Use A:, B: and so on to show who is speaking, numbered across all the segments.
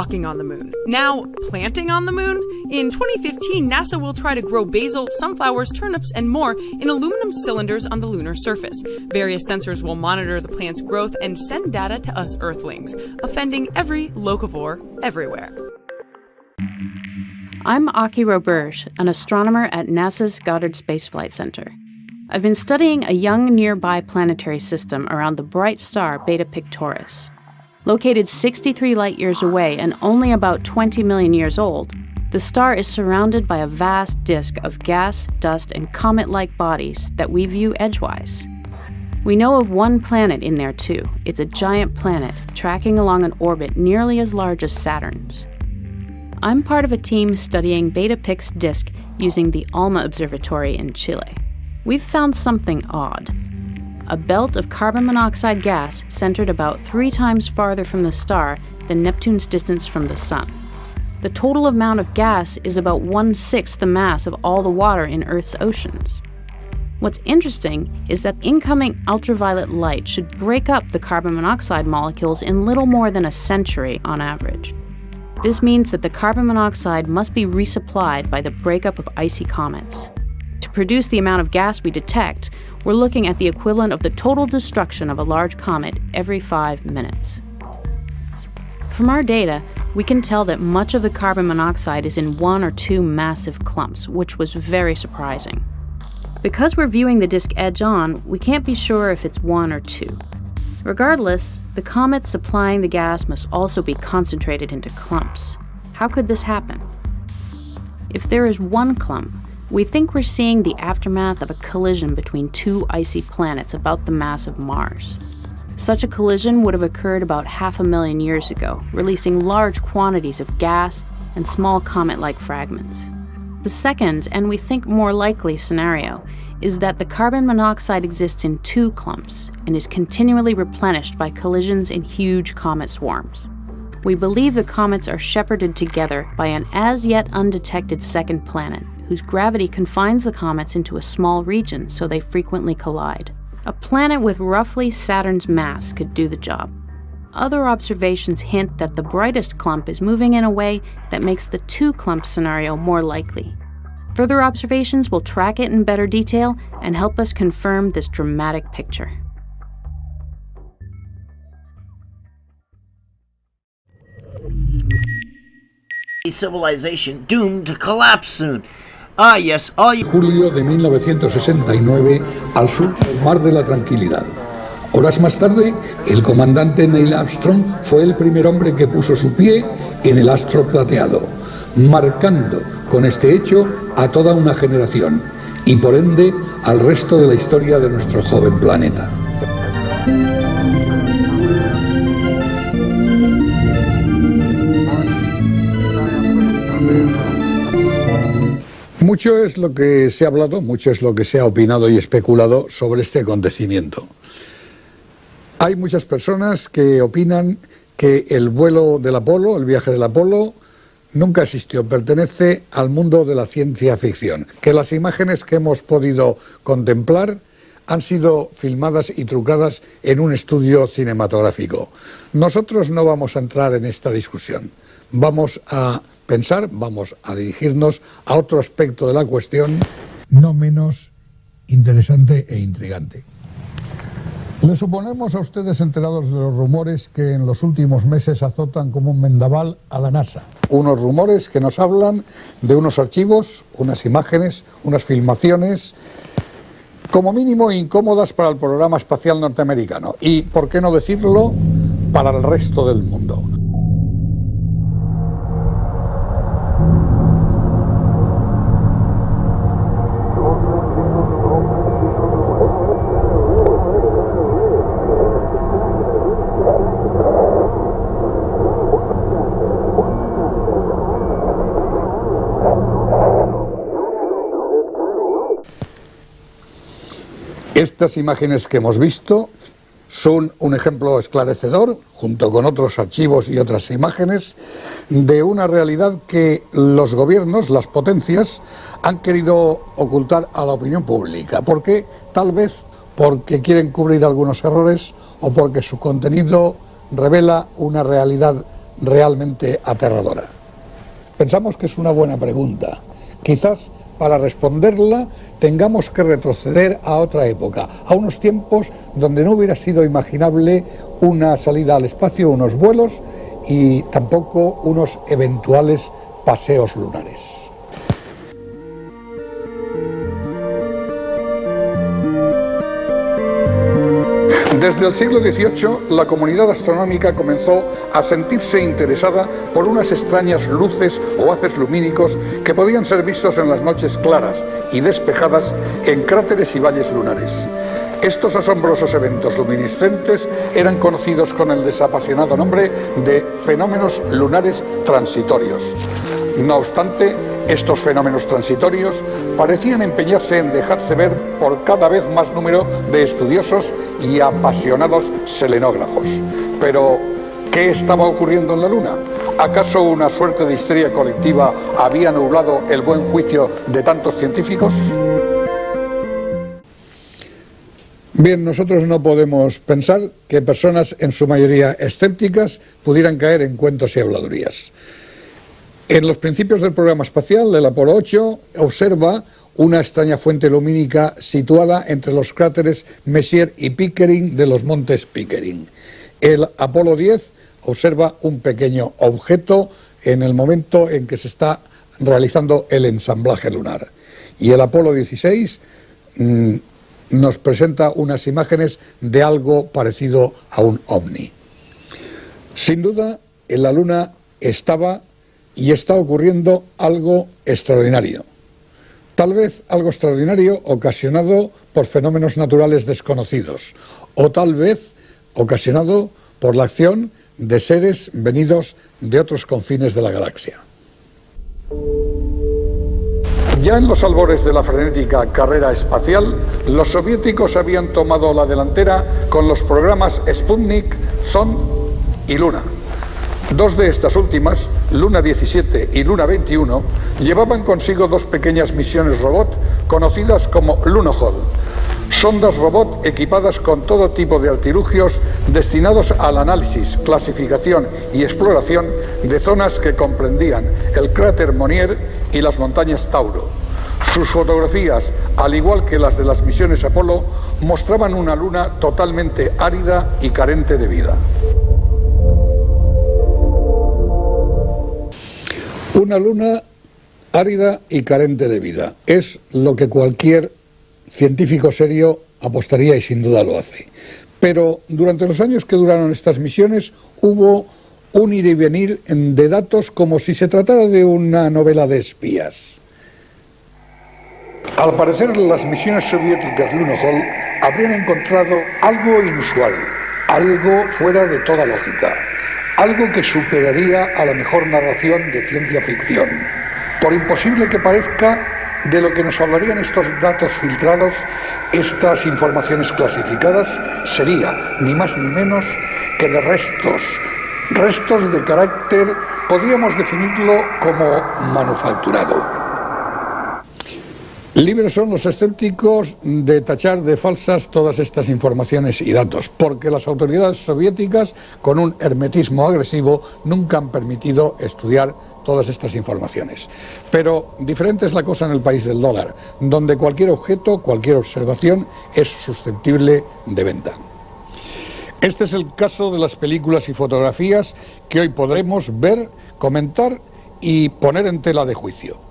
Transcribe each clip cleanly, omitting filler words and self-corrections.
A: walking on the moon. Now, planting on the moon? In 2015, NASA will try to grow basil, sunflowers, turnips, and more in aluminum cylinders on the lunar surface. Various sensors will monitor the plant's growth and send data to us Earthlings, offending every locavore everywhere.
B: I'm Aki Roberge, an astronomer at NASA's Goddard Space Flight Center. I've been studying a young nearby planetary system around the bright star Beta Pictoris. Located 63 light-years away and only about 20 million years old, the star is surrounded by a vast disk of gas, dust, and comet-like bodies that we view edgewise. We know of one planet in there too. It's a giant planet tracking along an orbit nearly as large as Saturn's. I'm part of a team studying Beta Pic's disk using the ALMA Observatory in Chile. We've found something odd. A belt of carbon monoxide gas centered about 3 times farther from the star than Neptune's distance from the Sun. The total amount of gas is about 1/6 the mass of all the water in Earth's oceans. What's interesting is that incoming ultraviolet light should break up the carbon monoxide molecules in little more than a century on average. This means that the carbon monoxide must be resupplied by the breakup of icy comets. To produce the amount of gas we detect, we're looking at the equivalent of the total destruction of a large comet every 5 minutes. From our data, we can tell that much of the carbon monoxide is in 1 or 2 massive clumps, which was very surprising. Because we're viewing the disk edge-on, we can't be sure if it's 1 or 2. Regardless, the comets supplying the gas must also be concentrated into clumps. How could this happen? If there is 1 clump, we think we're seeing the aftermath of a collision between 2 icy planets about the mass of Mars. Such a collision would have occurred about 500,000 years ago, releasing large quantities of gas and small comet-like fragments. The second, and we think more likely scenario, is that the carbon monoxide exists in 2 clumps and is continually replenished by collisions in huge comet swarms. We believe the comets are shepherded together by an as-yet undetected second planet, whose gravity confines the comets into a small region so they frequently collide. A planet with roughly Saturn's mass could do the job. Other observations hint that the brightest clump is moving in a way that makes the 2-clump scenario more likely. Further observations will track it in better detail and help us confirm this dramatic picture.
C: Civilization doomed to collapse soon. Ah, yes, all you...
D: Julio de 1969 al sur del Mar de la Tranquilidad. Horas más tarde, el comandante Neil Armstrong fue el primer hombre que puso su pie en el astro plateado, marcando con este hecho a toda una generación y por ende al resto de la historia de nuestro joven planeta. Mucho es lo que se ha hablado, mucho es lo que se ha opinado y especulado sobre este acontecimiento. Hay muchas personas que opinan que el vuelo del Apolo, el viaje del Apolo, nunca existió, pertenece al mundo de la ciencia ficción, que las imágenes que hemos podido contemplar han sido filmadas y trucadas en un estudio cinematográfico. Nosotros no vamos a entrar en esta discusión, vamos a pensar, vamos a dirigirnos a otro aspecto de la cuestión no menos interesante e intrigante. Les suponemos a ustedes enterados de los rumores que en los últimos meses azotan como un vendaval a la NASA. Unos rumores que nos hablan de unos archivos, unas imágenes, unas filmaciones, como mínimo incómodas para el programa espacial norteamericano y, por qué no decirlo, para el resto del mundo. Estas imágenes que hemos visto son un ejemplo esclarecedor, junto con otros archivos y otras imágenes, de una realidad que los gobiernos, las potencias, han querido ocultar a la opinión pública. ¿Por qué? Tal vez porque quieren cubrir algunos errores o porque su contenido revela una realidad realmente aterradora? Pensamos que es una buena pregunta. Quizás para responderla tengamos que retroceder a otra época, a unos tiempos donde no hubiera sido imaginable una salida al espacio, unos vuelos y tampoco unos eventuales paseos lunares. Desde el siglo XVIII, la comunidad astronómica comenzó a sentirse interesada por unas extrañas luces o haces lumínicos que podían ser vistos en las noches claras y despejadas en cráteres y valles lunares. Estos asombrosos eventos luminiscentes eran conocidos con el desapasionado nombre de fenómenos lunares transitorios. No obstante, estos fenómenos transitorios parecían empeñarse en dejarse ver por cada vez más número de estudiosos y apasionados selenógrafos. Pero, ¿qué estaba ocurriendo en la Luna? ¿Acaso una suerte de histeria colectiva había nublado el buen juicio de tantos científicos? Bien, nosotros no podemos pensar que personas en su mayoría escépticas pudieran caer en cuentos y habladurías. En los principios del programa espacial, el Apolo 8 observa una extraña fuente lumínica situada entre los cráteres Messier y Pickering de los montes Pickering. El Apolo 10 observa un pequeño objeto en el momento en que se está realizando el ensamblaje lunar. Y el Apolo 16 nos presenta unas imágenes de algo parecido a un ovni. Sin duda, en la Luna estaba y está ocurriendo algo extraordinario. Tal vez algo extraordinario ocasionado por fenómenos naturales desconocidos, o tal vez ocasionado por la acción de seres venidos de otros confines de la galaxia. Ya en los albores de la frenética carrera espacial, los soviéticos habían tomado la delantera con los programas Sputnik, Zond y Luna. Dos de estas últimas, Luna 17 y Luna 21, llevaban consigo dos pequeñas misiones robot conocidas como Lunokhod, sondas robot equipadas con todo tipo de artilugios destinados al análisis, clasificación y exploración de zonas que comprendían el cráter Monier y las montañas Tauro. Sus fotografías, al igual que las de las misiones Apolo, mostraban una luna totalmente árida y carente de vida. Una luna árida y carente de vida es lo que cualquier científico serio apostaría y sin duda lo hace. Pero durante los años que duraron estas misiones hubo un ir y venir de datos como si se tratara de una novela de espías. Al parecer, las misiones soviéticas Lunokhod habrían encontrado algo inusual, algo fuera de toda lógica, algo que superaría a la mejor narración de ciencia ficción. Por imposible que parezca, de lo que nos hablarían estos datos filtrados, estas informaciones clasificadas, sería ni más ni menos que de restos de carácter, podríamos definirlo como manufacturado. Libres son los escépticos de tachar de falsas todas estas informaciones y datos, porque las autoridades soviéticas, con un hermetismo agresivo, nunca han permitido estudiar todas estas informaciones. Pero diferente es la cosa en el país del dólar, donde cualquier objeto, cualquier observación es susceptible de venta. Este es el caso de las películas y fotografías que hoy podremos ver, comentar y poner en tela de juicio.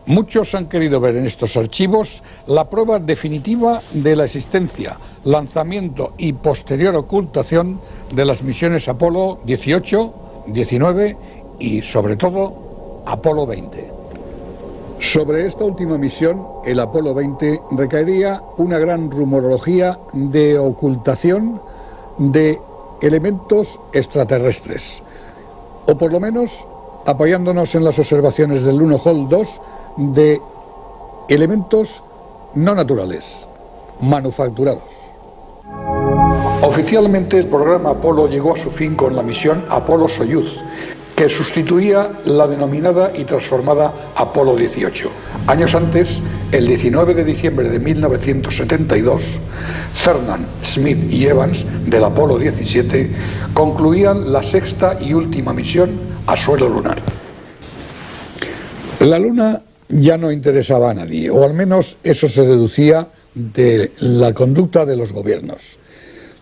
D: Muchos han querido ver en estos archivos la prueba definitiva de la existencia, lanzamiento y posterior ocultación de las misiones Apolo 18, 19 y, sobre todo, Apolo 20. Sobre esta última misión, el Apolo 20, recaería una gran rumorología de ocultación de elementos extraterrestres, o por lo menos, apoyándonos en las observaciones del Lunokhod 2, de elementos no naturales, manufacturados. Oficialmente el programa Apolo llegó a su fin con la misión Apolo-Soyuz, que sustituía la denominada y transformada Apolo 18. Años antes, El 19 de diciembre de 1972, Cernan, Smith y Evans del Apolo 17 concluían la sexta y última misión a suelo lunar. La Luna ya no interesaba a nadie, o al menos eso se deducía de la conducta de los gobiernos.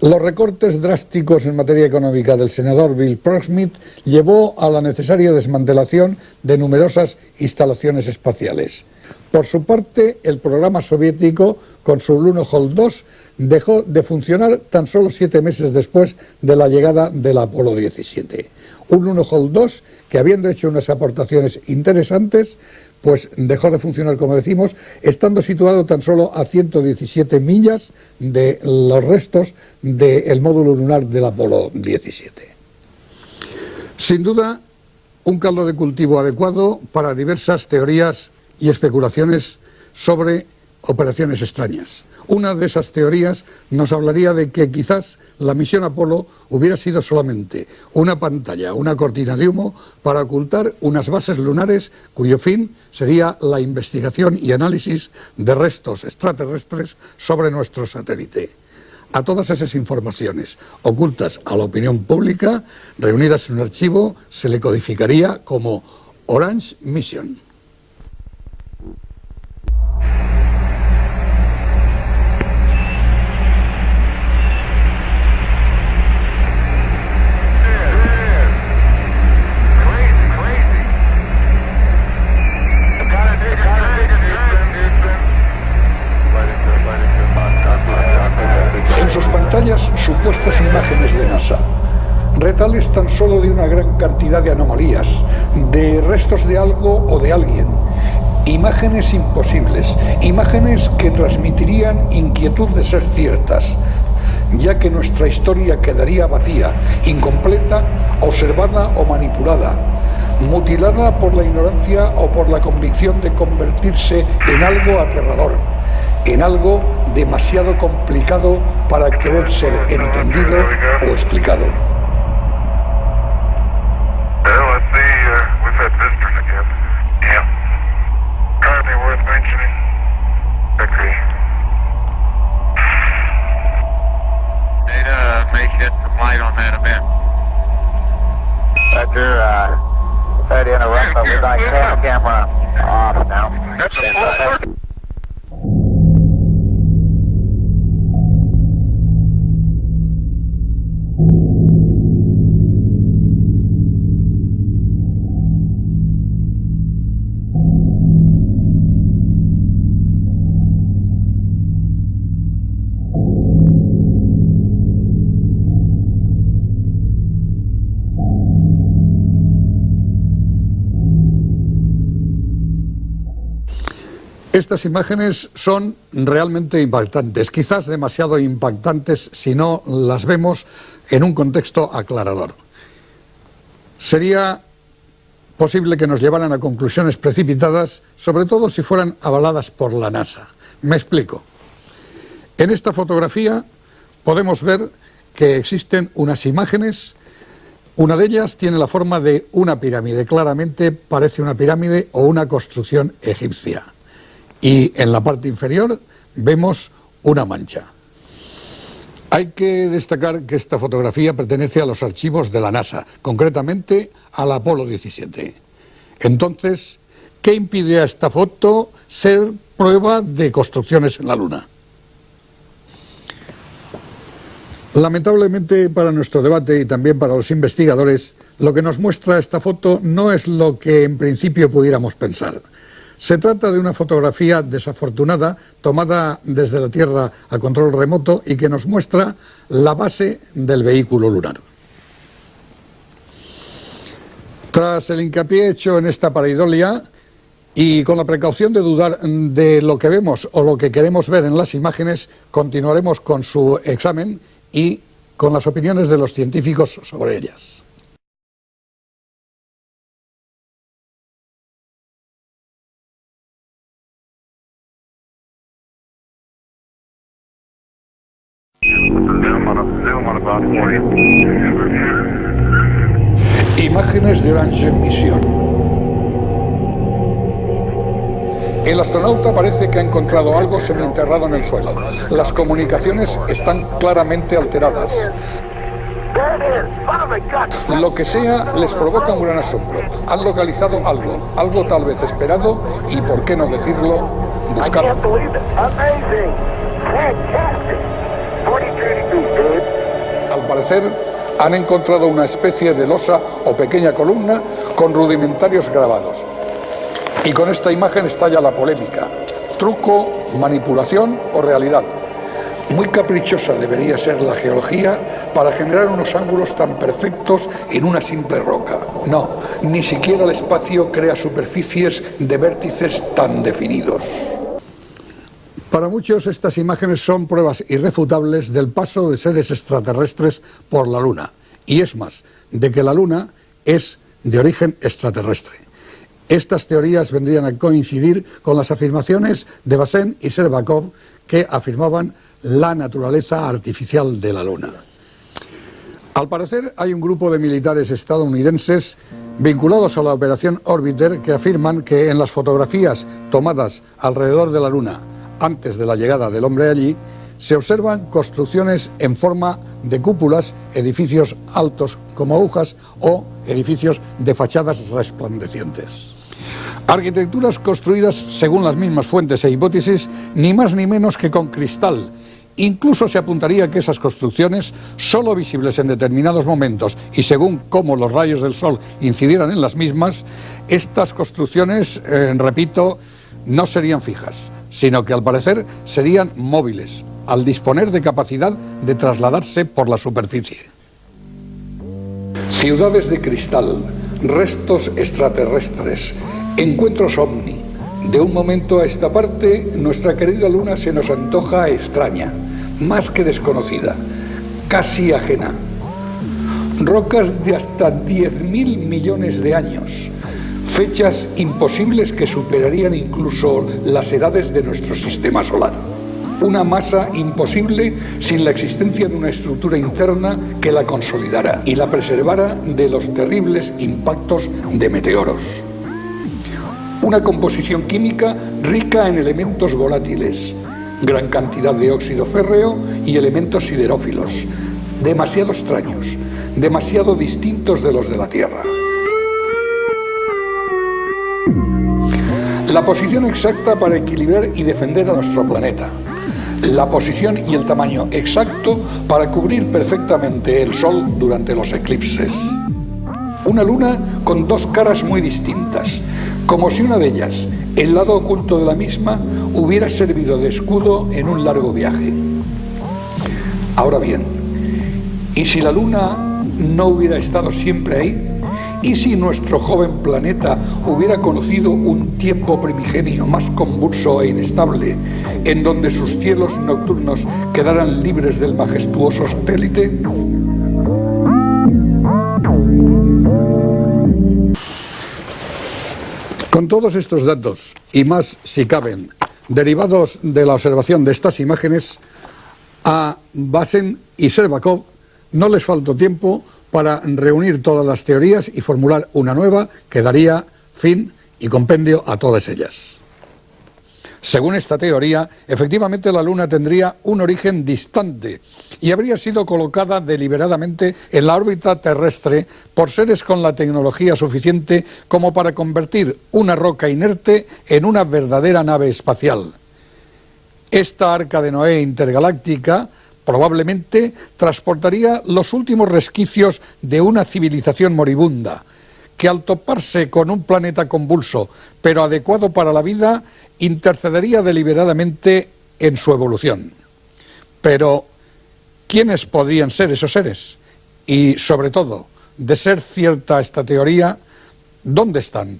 D: Los recortes drásticos en materia económica del senador Bill Proxmith llevó a la necesaria desmantelación de numerosas instalaciones espaciales. Por su parte, el programa soviético, con su Lunokhod 2, dejó de funcionar tan solo 7 meses después de la llegada del Apolo 17. Un Lunokhod 2 que, habiendo hecho unas aportaciones interesantes, pues dejó de funcionar, como decimos, estando situado tan solo a 117 millas de los restos del módulo lunar del Apolo 17. Sin duda, un caldo de cultivo adecuado para diversas teorías y especulaciones sobre operaciones extrañas. Una de esas teorías nos hablaría de que quizás la misión Apolo hubiera sido solamente una pantalla, una cortina de humo para ocultar unas bases lunares cuyo fin sería la investigación y análisis de restos extraterrestres sobre nuestro satélite. A todas esas informaciones ocultas a la opinión pública, reunidas en un archivo, se le codificaría como Orange Mission. En sus pantallas, supuestas imágenes de NASA, retales tan solo de una gran cantidad de anomalías, de restos de algo o de alguien, imágenes imposibles, imágenes que transmitirían inquietud de ser ciertas, ya que nuestra historia quedaría vacía, incompleta, observada o manipulada, mutilada por la ignorancia o por la convicción de convertirse en algo aterrador, en algo demasiado complicado para querer ser entendido o explicado. Estas imágenes son realmente impactantes, quizás demasiado impactantes si no las vemos en un contexto aclarador. Sería posible que nos llevaran a conclusiones precipitadas, sobre todo si fueran avaladas por la NASA. Me explico. En esta fotografía podemos ver que existen unas imágenes. Una de ellas tiene la forma de una pirámide, claramente parece una pirámide o una construcción egipcia. Y en la parte inferior vemos una mancha. Hay que destacar que esta fotografía pertenece a los archivos de la NASA, concretamente al Apolo 17. Entonces, ¿qué impide a esta foto ser prueba de construcciones en la Luna? Lamentablemente para nuestro debate y también para los investigadores, lo que nos muestra esta foto no es lo que en principio pudiéramos pensar. Se trata de una fotografía desafortunada tomada desde la Tierra a control remoto y que nos muestra la base del vehículo lunar. Tras el hincapié hecho en esta pareidolia y con la precaución de dudar de lo que vemos o lo que queremos ver en las imágenes, continuaremos con su examen y con las opiniones de los científicos sobre ellas. Imágenes de Orange Mission. El astronauta parece que ha encontrado algo semienterrado en el suelo. Las comunicaciones están claramente alteradas. Lo que sea les provoca un gran asombro. Han localizado algo tal vez esperado y, por qué no decirlo, buscado. Al parecer, han encontrado una especie de losa o pequeña columna con rudimentarios grabados. Y con esta imagen estalla la polémica. ¿Truco, manipulación o realidad? Muy caprichosa debería ser la geología para generar unos ángulos tan perfectos en una simple roca. No, ni siquiera el espacio crea superficies de vértices tan definidos. Para muchos estas imágenes son pruebas irrefutables del paso de seres extraterrestres por la Luna. Y es más, de que la Luna es de origen extraterrestre. Estas teorías vendrían a coincidir con las afirmaciones de Bazén y Sherbakov, que afirmaban la naturaleza artificial de la Luna. Al parecer hay un grupo de militares estadounidenses vinculados a la operación Orbiter que afirman que en las fotografías tomadas alrededor de la Luna antes de la llegada del hombre allí, se observan construcciones en forma de cúpulas, edificios altos como agujas o edificios de fachadas resplandecientes. Arquitecturas construidas, según las mismas fuentes e hipótesis, ni más ni menos que con cristal. Incluso se apuntaría que esas construcciones, solo visibles en determinados momentos y según cómo los rayos del sol incidieran en las mismas, estas construcciones, repito, no serían fijas, sino que al parecer serían móviles, al disponer de capacidad de trasladarse por la superficie. Ciudades de cristal, restos extraterrestres, encuentros ovni. De un momento a esta parte, nuestra querida Luna se nos antoja extraña, más que desconocida, casi ajena. Rocas de hasta 10.000 millones de años, fechas imposibles que superarían incluso las edades de nuestro sistema solar. Una masa imposible sin la existencia de una estructura interna que la consolidara y la preservara de los terribles impactos de meteoros. Una composición química rica en elementos volátiles, gran cantidad de óxido férreo y elementos siderófilos, demasiado extraños, demasiado distintos de los de la Tierra. La posición exacta para equilibrar y defender a nuestro planeta. La posición y el tamaño exacto para cubrir perfectamente el Sol durante los eclipses. Una luna con dos caras muy distintas, como si una de ellas, el lado oculto de la misma, hubiera servido de escudo en un largo viaje. Ahora bien, ¿y si la luna no hubiera estado siempre ahí? ¿Y si nuestro joven planeta hubiera conocido un tiempo primigenio más convulso e inestable, en donde sus cielos nocturnos quedaran libres del majestuoso satélite? Con todos estos datos, y más si caben, derivados de la observación de estas imágenes, a Bazén y Sherbakov no les faltó tiempo para reunir todas las teorías y formular una nueva que daría fin y compendio a todas ellas. Según esta teoría, efectivamente la Luna tendría un origen distante y habría sido colocada deliberadamente en la órbita terrestre por seres con la tecnología suficiente como para convertir una roca inerte en una verdadera nave espacial. Esta arca de Noé intergaláctica probablemente transportaría los últimos resquicios de una civilización moribunda, que al toparse con un planeta convulso, pero adecuado para la vida, intercedería deliberadamente en su evolución. Pero, ¿quiénes podrían ser esos seres? Y, sobre todo, de ser cierta esta teoría, ¿dónde están?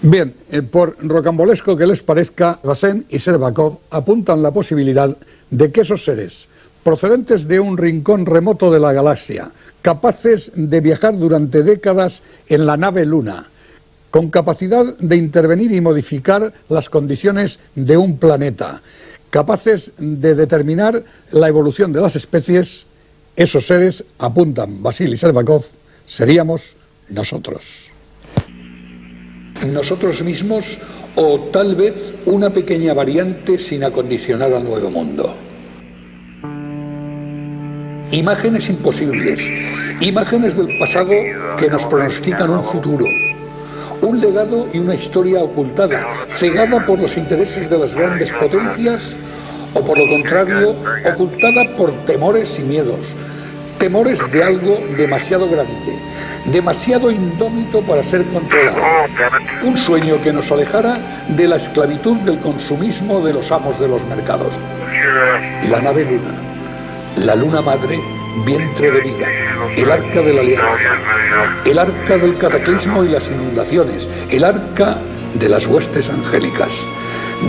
D: Bien, por rocambolesco que les parezca, Bazén y Sherbakov apuntan la posibilidad de que esos seres, procedentes de un rincón remoto de la galaxia, capaces de viajar durante décadas en la nave Luna, con capacidad de intervenir y modificar las condiciones de un planeta, capaces de determinar la evolución de las especies, esos seres, apuntan Bazén y Sherbakov, seríamos nosotros. nosotros mismos o tal vez una pequeña variante sin acondicionar al nuevo mundo. Imágenes imposibles, imágenes del pasado que nos pronostican un futuro, un legado y una historia ocultada, cegada por los intereses de las grandes potencias o por lo contrario, ocultada por temores y miedos, temores de algo demasiado grande, demasiado indómito para ser controlado. Un sueño que nos alejara de la esclavitud del consumismo de los amos de los mercados. La nave luna, la luna madre, vientre de vida, el arca de la alianza, el arca del cataclismo y las inundaciones, el arca de las huestes angélicas,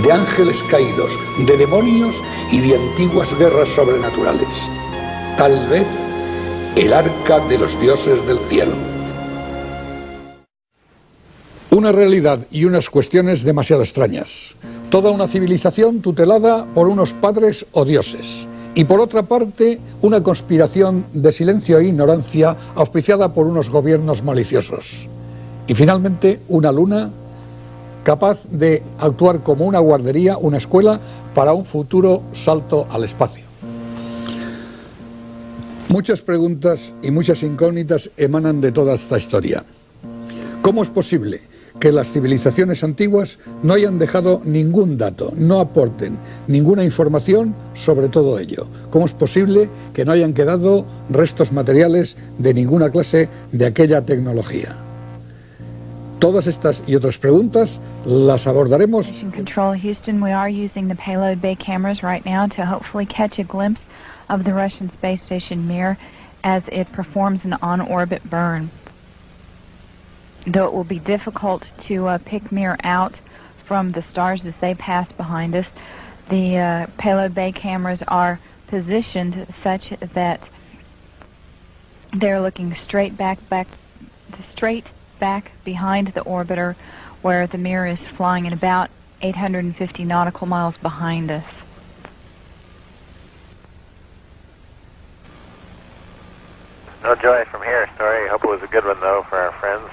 D: de ángeles caídos, de demonios y de antiguas guerras sobrenaturales. Tal vez el arca de los dioses del cielo. Una realidad y unas cuestiones demasiado extrañas. Toda una civilización tutelada por unos padres o dioses. Y por otra parte, una conspiración de silencio e ignorancia auspiciada por unos gobiernos maliciosos. Y finalmente, una luna capaz de actuar como una guardería, una escuela, para un futuro salto al espacio. Muchas preguntas y muchas incógnitas emanan de toda esta historia. ¿Cómo es posible que las civilizaciones antiguas no hayan dejado ningún dato, no aporten ninguna información sobre todo ello? ¿Cómo es posible que no hayan quedado restos materiales de ninguna clase de aquella tecnología? Todas estas y otras preguntas las abordaremos.
E: Mission Control Houston, we are using the payload bay cameras right now to hopefully catch a glimpse of the Russian space station Mir as it performs an on-orbit burn. Though it will be difficult to pick Mir out from the stars as they pass behind us, the payload bay cameras are positioned such that they're looking straight back behind the orbiter, where the Mir is flying at about 850 nautical miles behind us.
F: No joy from here, Story. Hope it was a good one, though, for our friends.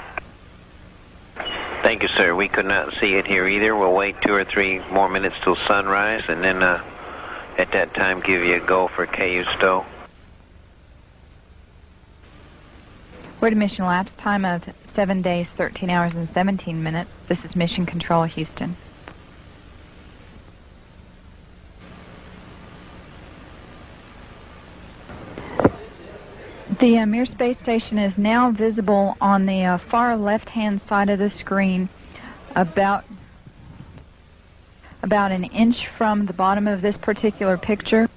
G: Thank you, sir. We could not see it here either. We'll wait 2 or 3 more minutes till sunrise, and then at that time give you a go for KU Stowe.
E: We're at a mission lapse time of 7 days, 13 hours, and 17 minutes. This is Mission Control Houston. The Mir space station is now visible on the far left-hand side of the screen, about an inch from the bottom of this particular picture.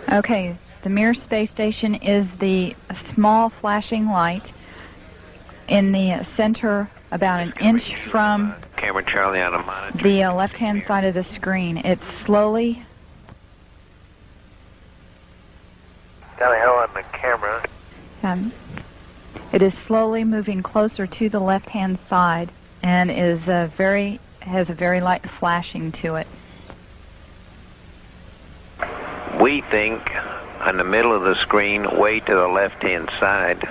E: Okay, the Mir space station is the small flashing light in the center, about an inch from
G: Camera Charlie on a monitor.
E: the left-hand side of the screen. It's slowly...
F: Tally ho on the camera.
E: It is slowly moving closer to the left-hand side and is has a very light flashing to it.
G: We think on the middle of the screen, way to the left-hand side.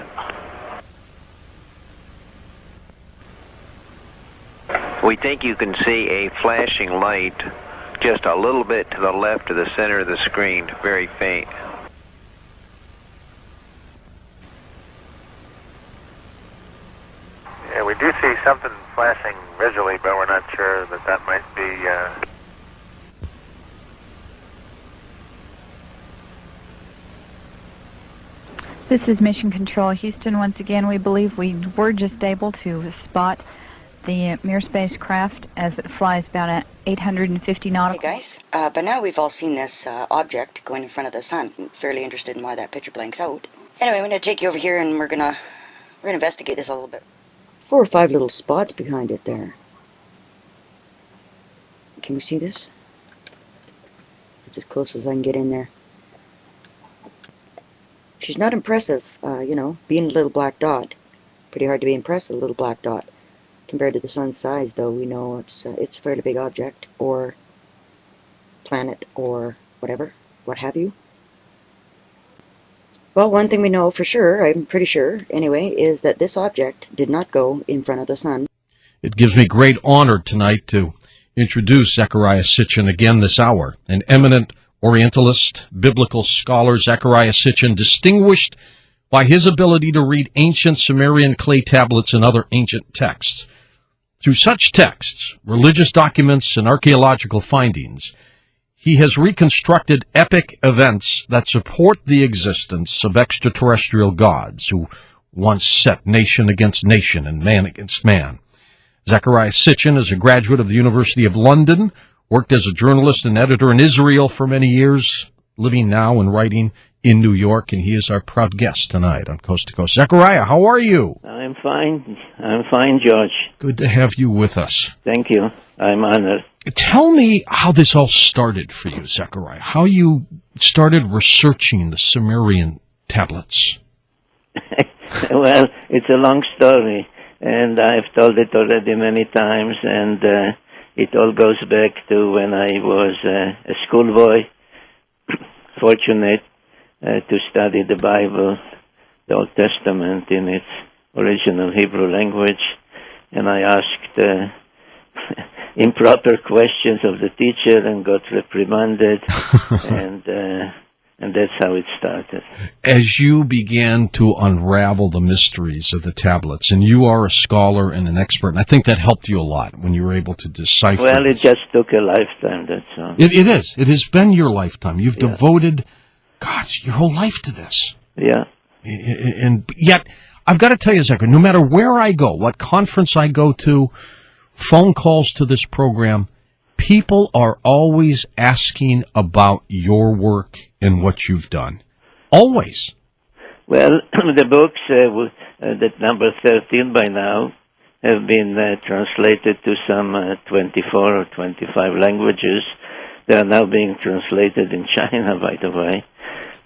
G: We think you can see a flashing light just a little bit to the left of the center of the screen, very faint.
F: Yeah, we do see something flashing visually, but we're not sure that might be...
E: This is Mission Control Houston. Once again, we believe we were just able to spot the Mir spacecraft as it flies about 850 nautical.
H: Hey guys, by now we've all seen this object going in front of the sun. I'm fairly interested in why that picture blanks out. Anyway, I'm going to take you over here and we're gonna investigate this a little bit.
I: 4 or 5 little spots behind it there. Can we see this? That's as close as I can get in there. She's not impressive, being a little black dot. Pretty hard to be impressed with a little black dot. Compared to the sun's size, though, we know it's a fairly big object, or planet, or whatever, what have you. Well, one thing we know for sure, I'm pretty sure anyway, is that this object did not go in front of the sun.
J: It gives me great honor tonight to introduce Zechariah Sitchin again this hour, an eminent Orientalist, biblical scholar. Zechariah Sitchin, distinguished by his ability to read ancient Sumerian clay tablets and other ancient texts. Through such texts, religious documents, and archaeological findings, he has reconstructed epic events that support the existence of extraterrestrial gods who once set nation against nation and man against man. Zechariah Sitchin is a graduate of the University of London, worked as a journalist and editor in Israel for many years, living now and writing in New York, and he is our proud guest tonight on Coast to Coast. Zechariah, how are you?
K: I'm fine. I'm fine, George.
J: Good to have you with us.
K: Thank you. I'm honored.
J: Tell me how this all started for you, Zechariah, how you started researching the Sumerian tablets.
K: Well, it's a long story, and I've told it already many times, and it all goes back to when I was a schoolboy, fortunate to study the Bible, the Old Testament in its original Hebrew language, and I asked improper questions of the teacher and got reprimanded, and that's how it started.
J: As you began to unravel the mysteries of the tablets, and you are a scholar and an expert, and I think that helped you a lot when you were able to decipher.
K: Well, it just took a lifetime, that's all.
J: It is. It has been your lifetime. You've devoted, gosh, your whole life to this.
K: Yeah.
J: And yet, I've got to tell you, Zachary, no matter where I go, what conference I go to, phone calls to this program, people are always asking about your work and what you've done. Always.
K: Well, the books, that number 13 by now, have been translated to some 24 or 25 languages. They are now being translated in China, by the way.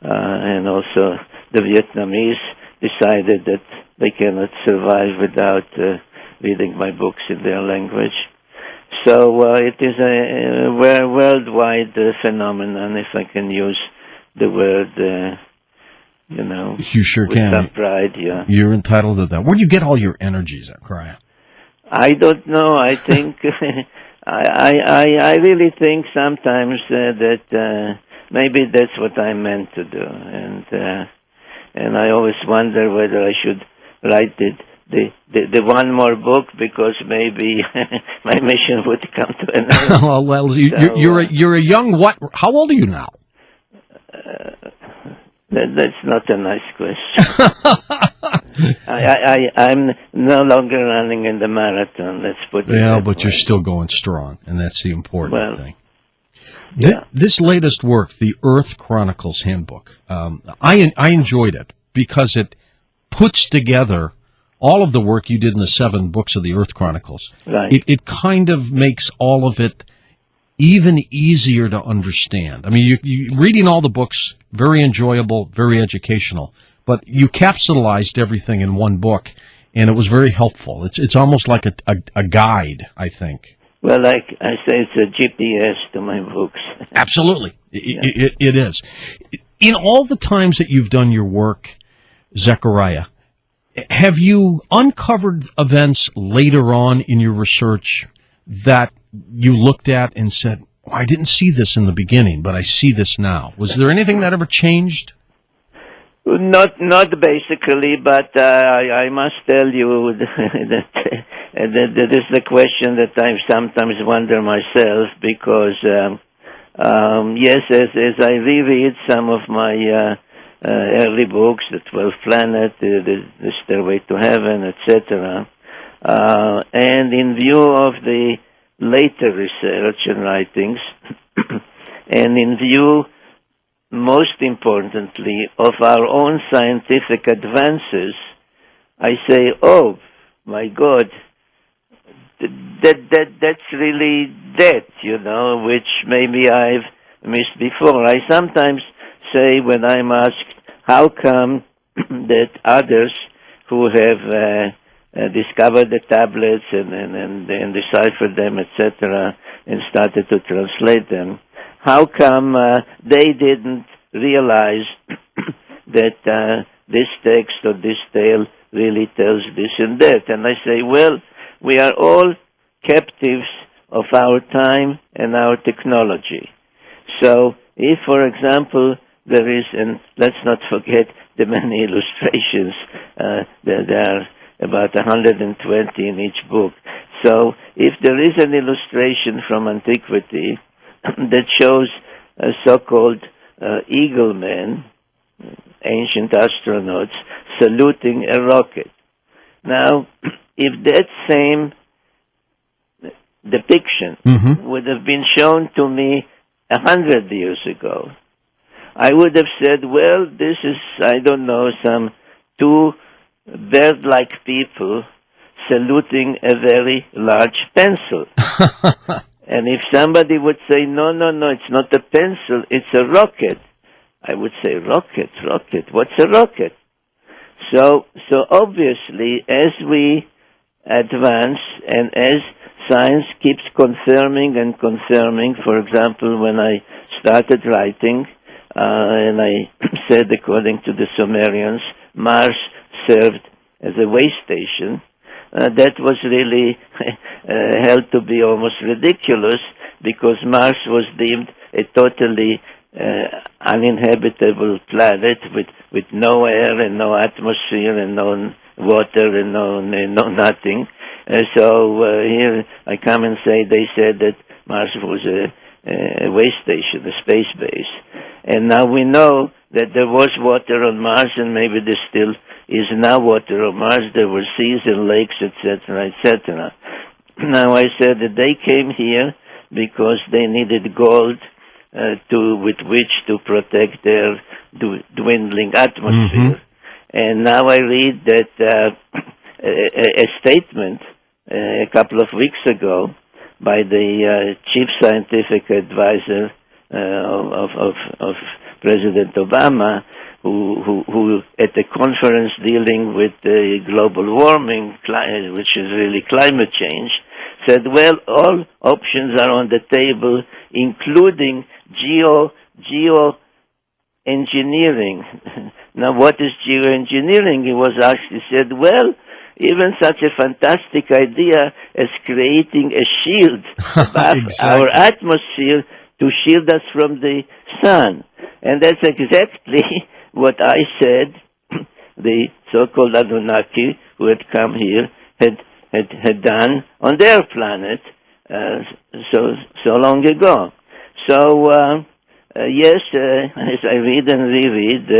K: And also the Vietnamese decided that they cannot survive without reading my books in their language. So it is a worldwide phenomenon, if I can use the word,
J: You sure
K: with
J: can.
K: some pride, yeah.
J: You're entitled to that. Where do you get all your energy, Zechariah?
K: I don't know. I think I really think sometimes that maybe that's what I'm meant to do, and I always wonder whether I should write the one more book, because maybe my mission would come to an end.
J: Well, you're a young what? How old are you now?
K: That's not a nice question. I'm no longer running in the marathon, let's put it that
J: but
K: way.
J: you're still going strong, and that's the important thing.
K: Yeah.
J: This latest work, the Earth Chronicles Handbook, I enjoyed it because it puts together all of the work you did in the 7 books of the Earth Chronicles.
K: Right.
J: It kind of makes all of it even easier to understand. I mean, you reading all the books, very enjoyable, very educational, but you capsulized everything in one book, and it was very helpful. It's almost like a guide, I think.
K: Well, like I say, it's a GPS to my books.
J: Absolutely. It is. In all the times that you've done your work, Zechariah, have you uncovered events later on in your research that you looked at and said, oh, I didn't see this in the beginning, but I see this now? Was there anything that ever changed?
K: Not basically, but I must tell you that is the question that I sometimes wonder myself, because yes, as I reread some of my early books, The 12th Planet, the Stairway to Heaven, etc., and in view of the later research and writings, and in view, most importantly, of our own scientific advances, I say, oh, my God, that's really that, which maybe I've missed before. I sometimes say, when I'm asked, how come that others who have discovered the tablets and deciphered them, etc., and started to translate them, how come they didn't realize that this text or this tale really tells this and that. And I say, well, we are all captives of our time and our technology. So if, for example, there is, and let's not forget the many illustrations, there are about 120 in each book. So if there is an illustration from antiquity that shows so-called eagle men, ancient astronauts, saluting a rocket. Now, if that same depiction would have been shown to me 100 years ago, I would have said, well, this is, I don't know, some two bird-like people saluting a very large pencil. And if somebody would say, no, it's not a pencil, it's a rocket, I would say, rocket, what's a rocket? So obviously, as we advance and as science keeps confirming and confirming, for example, when I started writing, and I said, according to the Sumerians, Mars served as a way station, that was really held to be almost ridiculous, because Mars was deemed a totally uninhabitable planet with no air and no atmosphere and no water and no nothing. So here I come and say they said that Mars was a way station, a space base. And now we know that there was water on Mars, and maybe there still is now water on Mars. There were seas and lakes, etc., etc. Now I said that they came here because they needed gold with which to protect their dwindling atmosphere. And now I read that a statement a couple of weeks ago by the chief scientific advisor of President Obama, who at a conference dealing with global warming, which is really climate change, said, well, all options are on the table, including geoengineering. Now, what is geoengineering? He was asked, he said, well, even such a fantastic idea as creating a shield above our atmosphere to shield us from the sun. And that's exactly what I said the so-called Anunnaki who had come here had done on their planet so long ago. So yes, as I read and reread,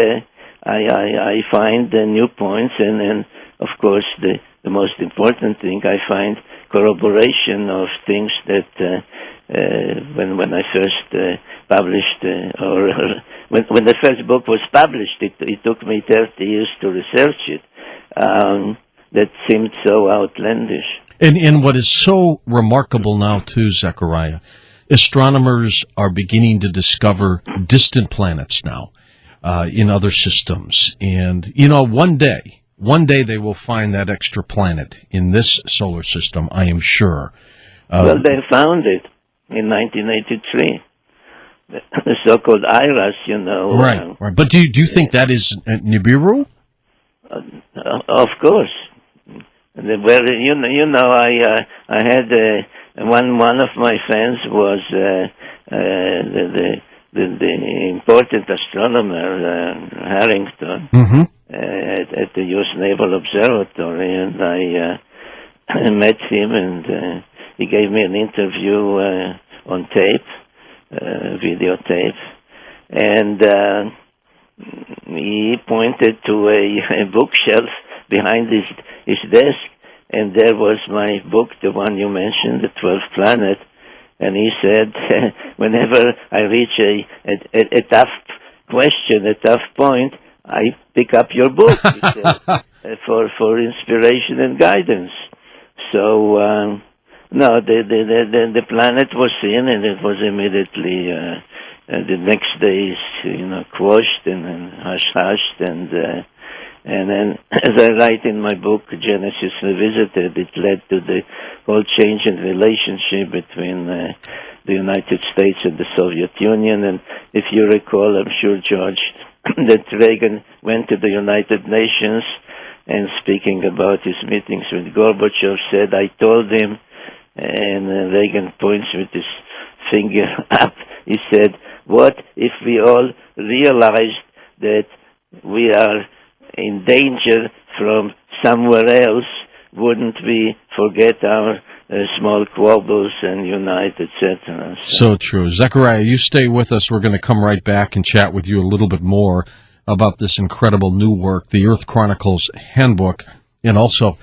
K: I find new points, and of course the most important thing, I find corroboration of things that when I first published, or when the first book was published, it took me 30 years to research it. That seemed so outlandish.
J: And what is so remarkable now, too, Zechariah, astronomers are beginning to discover distant planets now in other systems. And, one day they will find that extra planet in this solar system, I am sure.
K: Well, they found it in 1983. The so-called Iris,
J: Right. But do you think that is Nibiru?
K: Of course. Well, I had one of my friends was the important astronomer Harrington at the U.S. Naval Observatory, and I met him, and he gave me an interview on tape, videotape, and he pointed to a bookshelf behind his desk, and there was my book, the one you mentioned, The 12th Planet, and he said, whenever I reach a tough question, a tough point, I pick up your book, he said, for inspiration and guidance. So, no, the planet was seen, and it was immediately, the next day, quashed and hush-hushed, and then, as I write in my book, Genesis Revisited, it led to the whole change in relationship between the United States and the Soviet Union. And if you recall, I'm sure, George, that Reagan went to the United Nations and speaking about his meetings with Gorbachev said, I told him, and Reagan points with his finger up, he said, what if we all realized that we are in danger from somewhere else? Wouldn't we forget our small squabbles and unite, etc.?
J: So true. Zechariah, you stay with us. We're going to come right back and chat with you a little bit more about this incredible new work, the Earth Chronicles Handbook, and also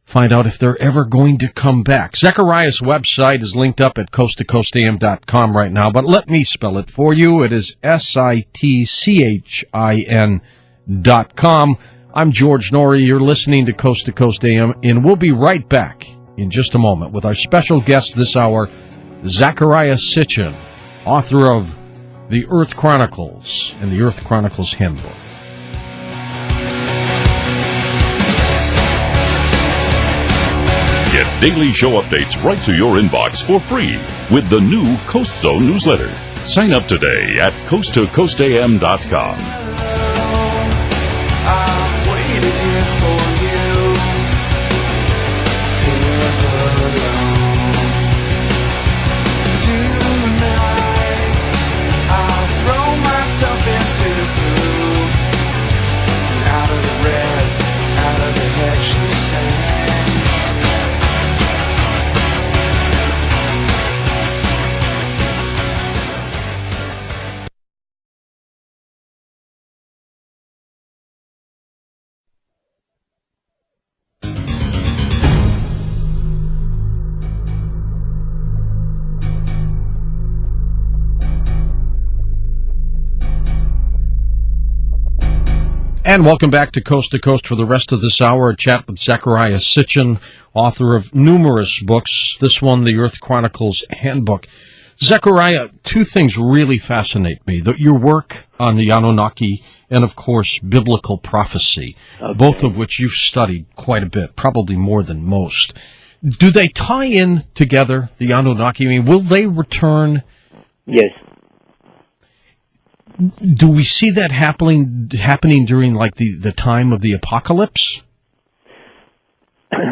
J: find out if they're ever going to come back. Zechariah's website is linked up at coasttocoastam.com right now, but let me spell it for you. It is SITCHIN.com. I'm George Norrie. You're listening to Coast to Coast AM, and we'll be right back in just a moment with our special guest this hour, Zechariah Sitchin, author of The Earth Chronicles and the Earth Chronicles Handbook.
L: Get daily show updates right to your inbox for free with the new Coast Zone newsletter. Sign up today at coasttocoastam.com.
J: And welcome back to Coast for the rest of this hour. A chat with Zechariah Sitchin, author of numerous books. This one, the Earth Chronicles Handbook. Zechariah, two things really fascinate me. Your work on the Anunnaki and, of course, biblical prophecy, both of which you've studied quite a bit, probably more than most. Do they tie in together, the Anunnaki? I mean, will they return?
K: Yes.
J: Do we see that happening during like the time of the apocalypse?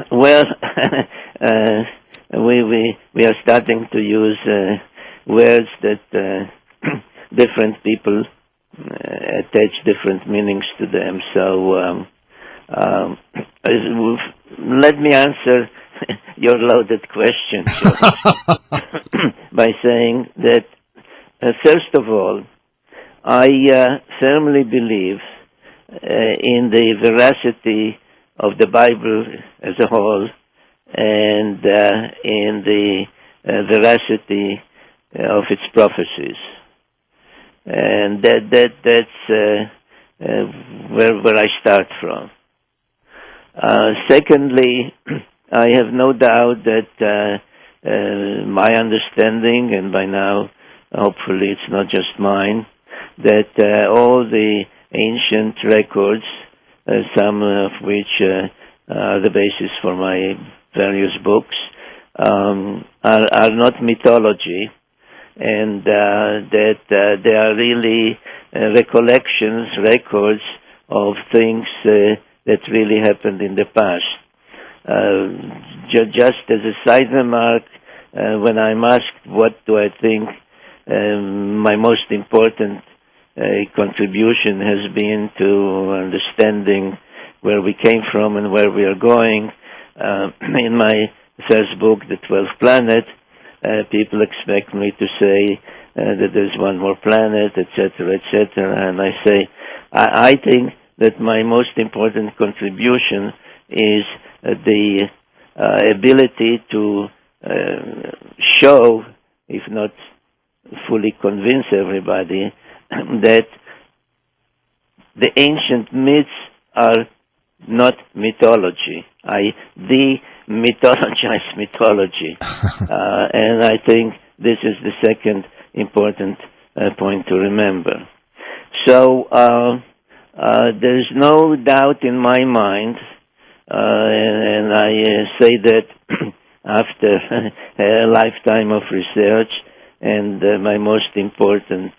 K: Well, we are starting to use words that different people attach different meanings to them. So let me answer your loaded question by saying that first of all, I firmly believe in the veracity of the Bible as a whole and in the veracity of its prophecies. And that's where I start from. Secondly, I have no doubt that my understanding, and by now hopefully it's not just mine, that all the ancient records, some of which are the basis for my various books, are not mythology, and that they are really recollections, records of things that really happened in the past. Just as a side remark, when I'm asked what do I think my most important contribution has been to understanding where we came from and where we are going. In my first book, The 12th Planet, people expect me to say that there's one more planet, etc., etc., and I say, I think that my most important contribution is the ability to show, if not fully convince everybody, that the ancient myths are not mythology. I de-mythologize mythology. And I think this is the second important point to remember. So there's no doubt in my mind, and I say that after a lifetime of research, and my most important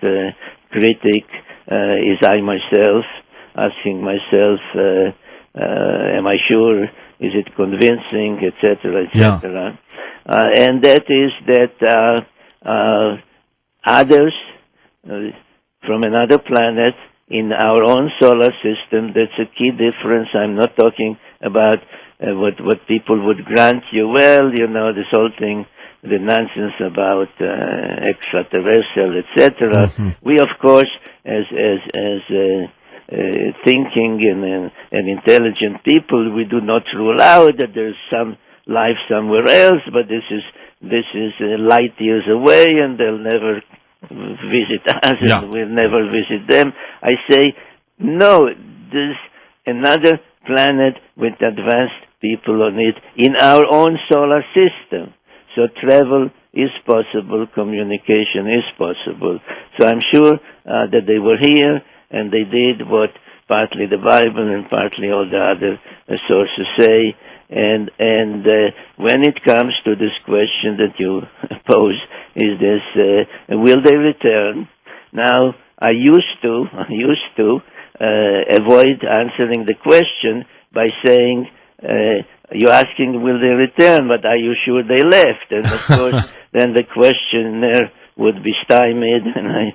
K: critic is I myself asking myself, am I sure? Is it convincing, etc., etc.? And that is that others from another planet in our own solar system. That's a key difference. I'm not talking about what people would grant you. Well, you know, this whole thing, the nonsense about extraterrestrial, etc. We, of course, as thinking and intelligent people, we do not rule out that there's some life somewhere else, but this is light years away, and they'll never visit us, and we'll never visit them. I say, no, there's another planet with advanced people on it in our own solar system. So travel is possible, communication is possible. So I'm sure that they were here, and they did what partly the Bible and partly all the other sources say. And when it comes to this question that you pose, is this, will they return? Now, I used to avoid answering the question by saying, you're asking, will they return, but are you sure they left? And of course, then the questioner would be stymied, and I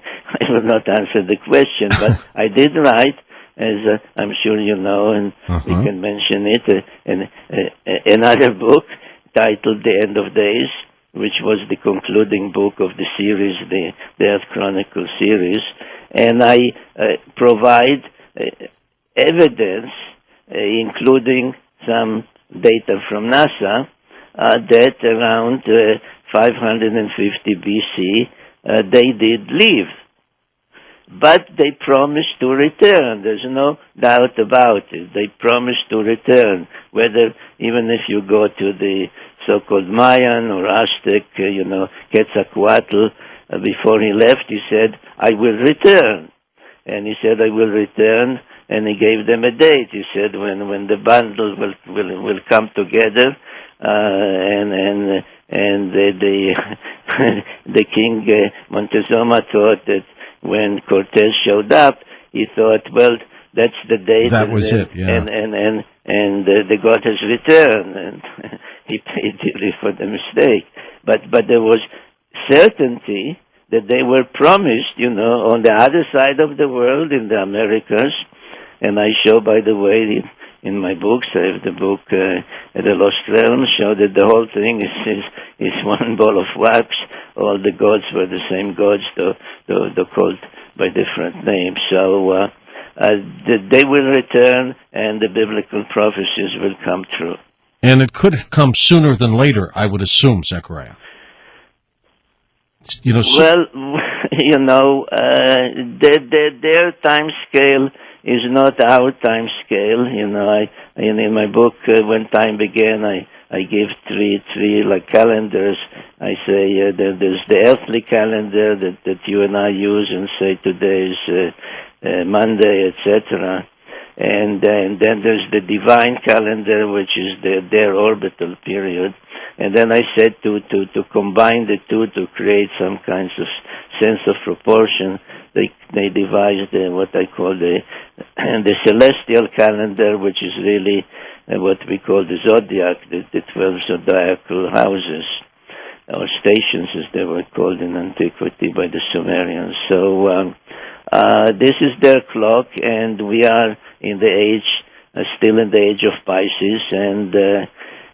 K: will not answer the question. But I did write, as I'm sure you know, and we can mention it, another book titled The End of Days, which was the concluding book of the series, the Earth Chronicle series. And I provide evidence, including some data from NASA, that around 550 BC, they did leave. But they promised to return. There's no doubt about it. They promised to return. Whether, even if you go to the so-called Mayan or Aztec, Quetzalcoatl, before he left, he said, I will return. And he said, I will return, and he gave them a date. He said, when the bundle will come together, and the king Montezuma thought that when Cortez showed up, he thought, well, that's the date.
J: That was it, yeah.
K: And the God has returned, and he paid dearly for the mistake. But there was certainty that they were promised, on the other side of the world, in the Americas. And I show, by the way, in my books, I have the book The Lost Realms, show that the whole thing is one ball of wax. All the gods were the same gods, though called by different names. So they will return, and the biblical prophecies will come true.
J: And it could come sooner than later, I would assume, Zechariah.
K: Well, their time scale is not our time scale. In my book, When Time Began, I give three like calendars. I say there's the earthly calendar that you and I use, and say today is Monday, etc. And then there's the divine calendar, which is their orbital period. And then I said to combine the two to create some kinds of sense of proportion. They devised what I call the celestial calendar, which is really what we call the zodiac, the 12 zodiacal houses, or stations as they were called in antiquity by the Sumerians. So this is their clock, and we are in the age, still in the age of Pisces. And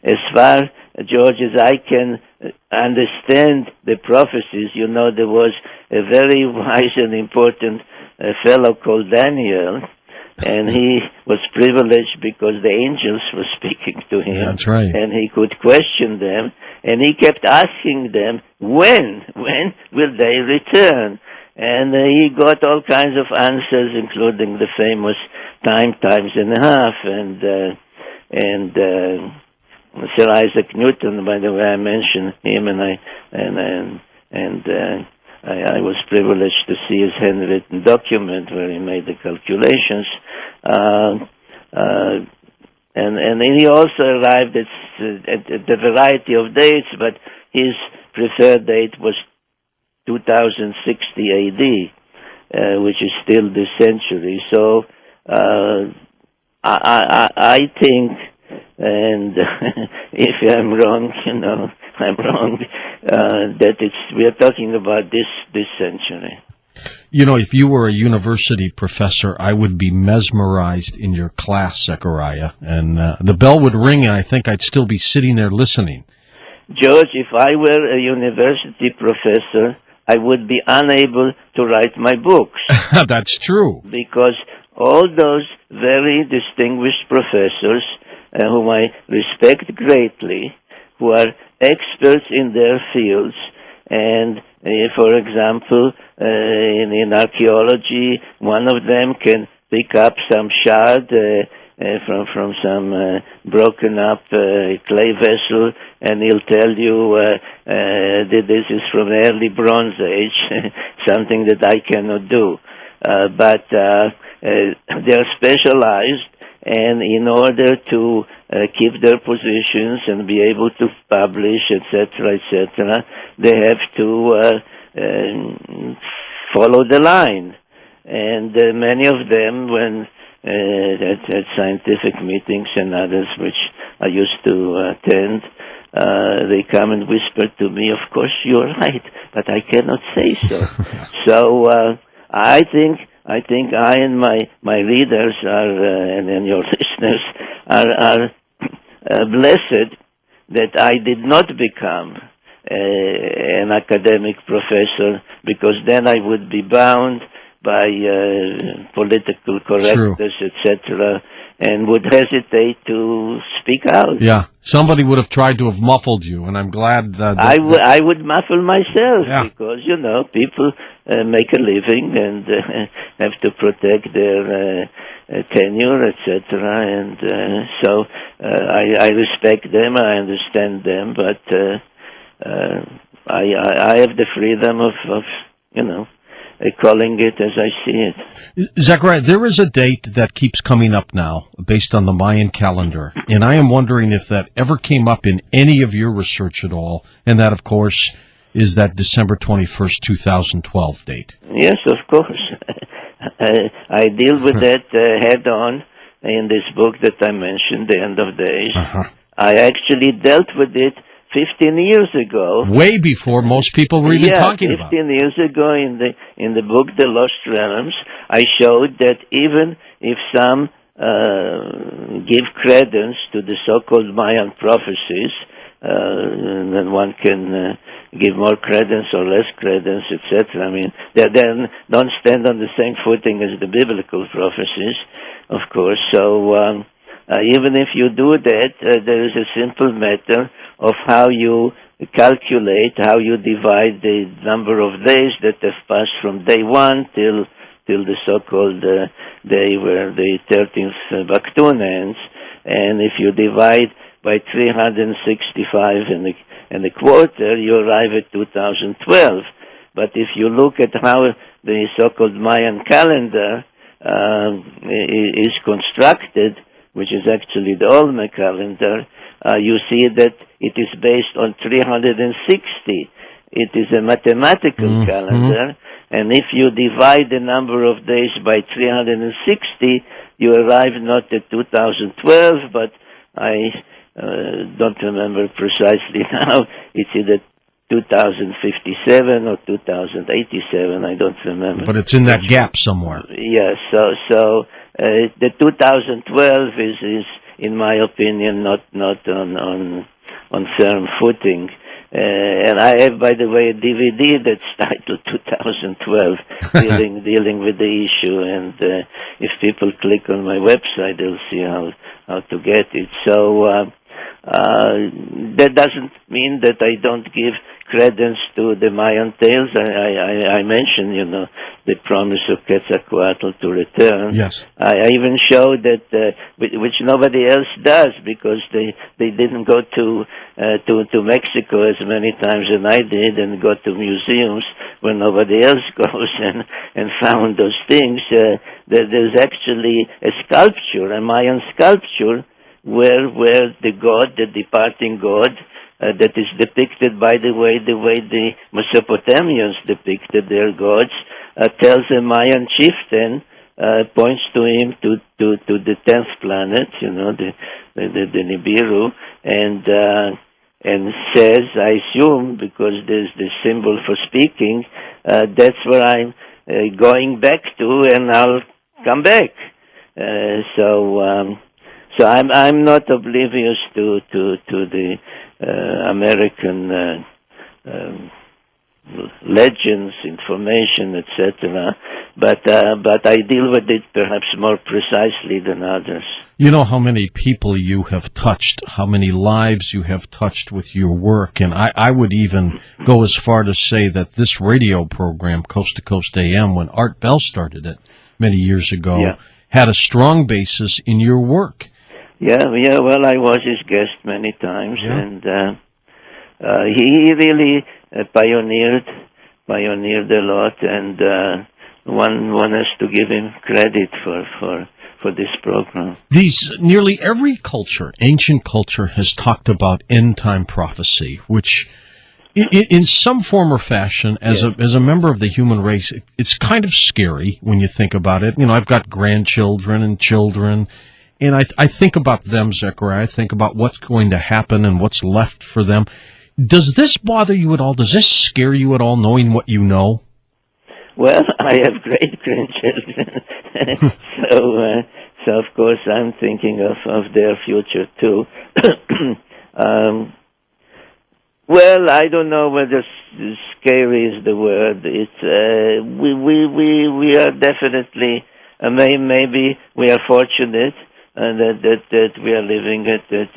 K: as far, George, as I can understand the prophecies, there was a very wise and important fellow called Daniel, and he was privileged because the angels were speaking to him.
J: That's right.
K: And he could question them, and he kept asking them, when will they return? And he got all kinds of answers, including the famous times and a half, and Sir Isaac Newton, by the way, I mentioned him, and I was privileged to see his handwritten document where he made the calculations, and he also arrived at the variety of dates, but his preferred date was 2060 AD, which is still this century. So I think, and if I'm wrong, I'm wrong, that we are talking about this century.
J: If you were a university professor, I would be mesmerized in your class, Zechariah, and the bell would ring, and I think I'd still be sitting there listening.
K: George, if I were a university professor, I would be unable to write my books.
J: That's true.
K: Because all those very distinguished professors, whom I respect greatly, who are experts in their fields, and for example, in archaeology, one of them can pick up some shard from some broken up clay vessel, and he'll tell you that this is from the early Bronze Age, something that I cannot do. But they're specialized, and in order to keep their positions and be able to publish, etc., they have to follow the line. And many of them, when at scientific meetings and others which I used to attend, they come and whisper to me, "Of course you're right, but I cannot say so." So I think I and my readers and your listeners are blessed that I did not become an academic professor, because then I would be bound by political correctness, etc., and would hesitate to speak out.
J: Yeah, somebody would have tried to have muffled you, and I'm glad that...
K: I would muffle myself, because, people make a living and have to protect their tenure, etc., and so I respect them, I understand them, but I have the freedom of calling it as I see it.
J: Zechariah, there is a date that keeps coming up now based on the Mayan calendar, and I am wondering if that ever came up in any of your research at all, and that, of course, is that December 21st, 2012 date.
K: Yes, of course. I deal with that head-on in this book that I mentioned, The End of Days. I actually dealt with it 15 years ago.
J: Way before most people were even talking about it.
K: 15 years ago in the book The Lost Realms, I showed that even if some give credence to the so-called Mayan prophecies, and one can give more credence or less credence, etc. I mean, they then don't stand on the same footing as the biblical prophecies, of course. So even if you do that, there is a simple matter of how you calculate, how you divide the number of days that have passed from day one till the so-called day where the 13th Baktun ends. And if you divide by 365 and a quarter, you arrive at 2012. But if you look at how the so-called Mayan calendar is constructed, which is actually the Olmec calendar, you see that it is based on 360. It is a mathematical calendar, and if you divide the number of days by 360, you arrive not at 2012, but I don't remember precisely now. It's either 2057 or 2087. I don't remember.
J: But it's in that gap somewhere.
K: Yes. So the 2012 is, in my opinion, not on firm footing. And I have, by the way, a DVD that's titled 2012, dealing with the issue. And if people click on my website, they'll see how to get it. So that doesn't mean that I don't give credence to the Mayan tales. I mentioned, the promise of Quetzalcoatl to return.
J: Yes.
K: I even showed that, which nobody else does, because they didn't go to Mexico as many times as I did, and go to museums where nobody else goes and found those things. There's actually a sculpture, a Mayan sculpture, where the departing god, that is depicted, by the way the Mesopotamians depicted their gods, tells a Mayan chieftain, points to him to the 10th planet, the Nibiru, and says, I assume, because there's the symbol for speaking, that's where I'm going back to, and I'll come back. So I'm not oblivious to the American legends, information, etc. But I deal with it perhaps more precisely than others.
J: You know how many people you have touched, how many lives you have touched with your work, and I would even go as far to say that this radio program, Coast to Coast AM, when Art Bell started it many years ago, had a strong basis in your work.
K: Yeah, well, I was his guest many times, and he really pioneered a lot, and one has to give him credit for this program.
J: Nearly every culture, ancient culture, has talked about end-time prophecy, which in some form or fashion, as a member of the human race, it's kind of scary when you think about it. I've got grandchildren and children, and I think about them, Zechariah. I think about what's going to happen and what's left for them. Does this bother you at all? Does this scare you at all, knowing what you know?
K: Well, I have great-grandchildren, so of course I'm thinking of their future too. Well, I don't know whether scary is the word. It's we are definitely maybe we are fortunate that we are living at this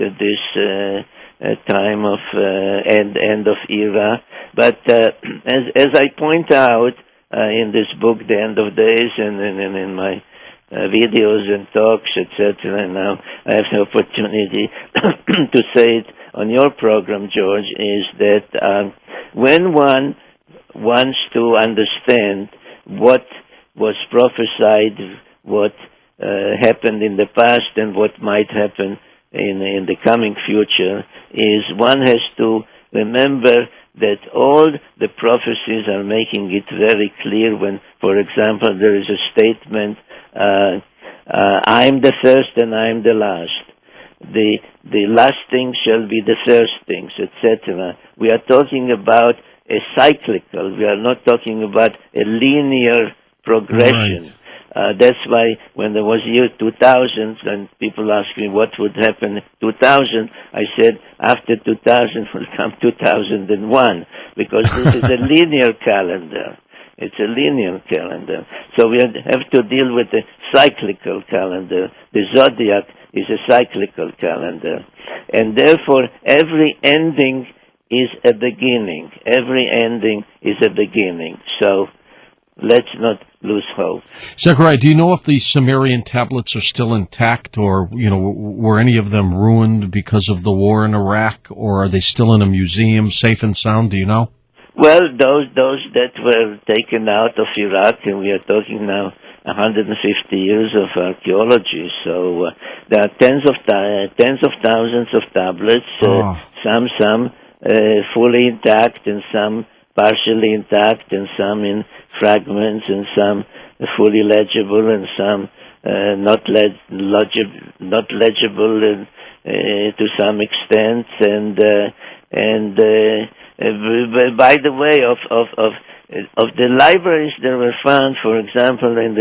K: time of end of era. But as I point out in this book, The End of Days, and in my videos and talks, etc., and now I have the opportunity to say it on your program, George, is that when one wants to understand what was prophesied, what happened in the past, and what might happen in the coming future, is one has to remember that all the prophecies are making it very clear when, for example, there is a statement, I'm the first and I'm the last. The last things shall be the first things, etc. We are talking about a cyclical. We are not talking about a linear progression. Right. That's why when there was year 2000, and people ask me what would happen in 2000, I said after 2000 will come 2001, because this is a linear calendar. It's a linear calendar. So we have to deal with the cyclical calendar. The zodiac is a cyclical calendar. And therefore, every ending is a beginning. Every ending is a beginning. So let's not lose hope.
J: Zechariah, do you know if the Sumerian tablets are still intact, or, were any of them ruined because of the war in Iraq, or are they still in a museum, safe and sound? Do you know?
K: Well, those that were taken out of Iraq, and we are talking now 150 years of archaeology, so there are tens of thousands of tablets, some fully intact, and some partially intact, and some in fragments, and some fully legible, and some not legible to some extent, and by the way, of the libraries that were found, for example, in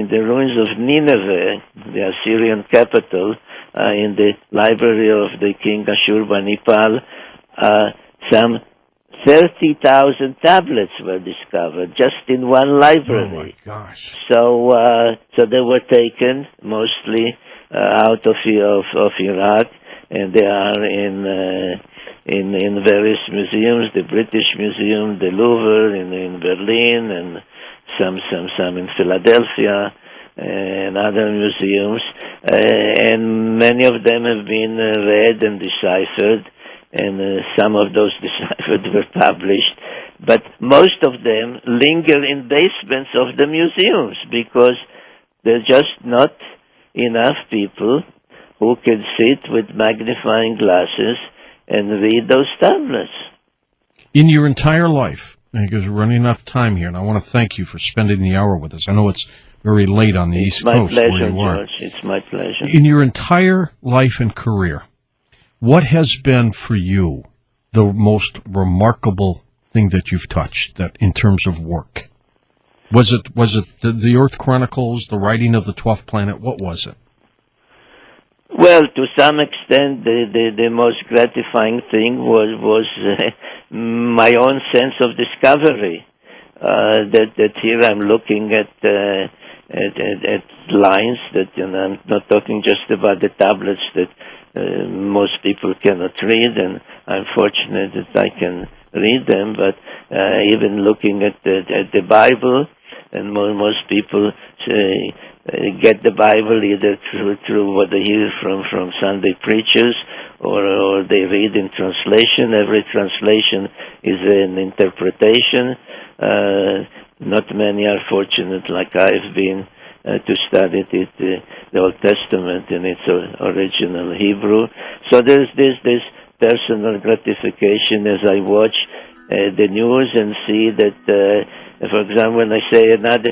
K: the ruins of Nineveh, the Assyrian capital, in the library of the king Ashurbanipal, some 30,000 tablets were discovered just in one library.
J: Oh my gosh!
K: So they were taken mostly out of Iraq, and they are in various museums, the British Museum, the Louvre in Berlin, and some in Philadelphia, and other museums, and many of them have been read and deciphered, and some of those deciphered were published, but most of them linger in basements of the museums because there's just not enough people who can sit with magnifying glasses and read those tablets.
J: In your entire life, because we're running out of time here, and I want to thank you for spending the hour with us. I know it's very late on the East Coast where you are.
K: George. It's my pleasure.
J: In your entire life and career, what has been for you the most remarkable thing that you've touched, that in terms of work? Was it the Earth Chronicles, the writing of the 12th Planet? What was it?
K: Well, to some extent, the most gratifying thing was my own sense of discovery. That here I'm looking at lines that, I'm not talking just about the tablets that most people cannot read, and I'm fortunate that I can read them, but even looking at the Bible, and most people get the Bible either through what they hear from Sunday preachers, or they read in translation. Every translation is an interpretation. Not many are fortunate, like I've been, to study the Old Testament in its original Hebrew. So there's this personal gratification as I watch the news and see that, for example, when I say that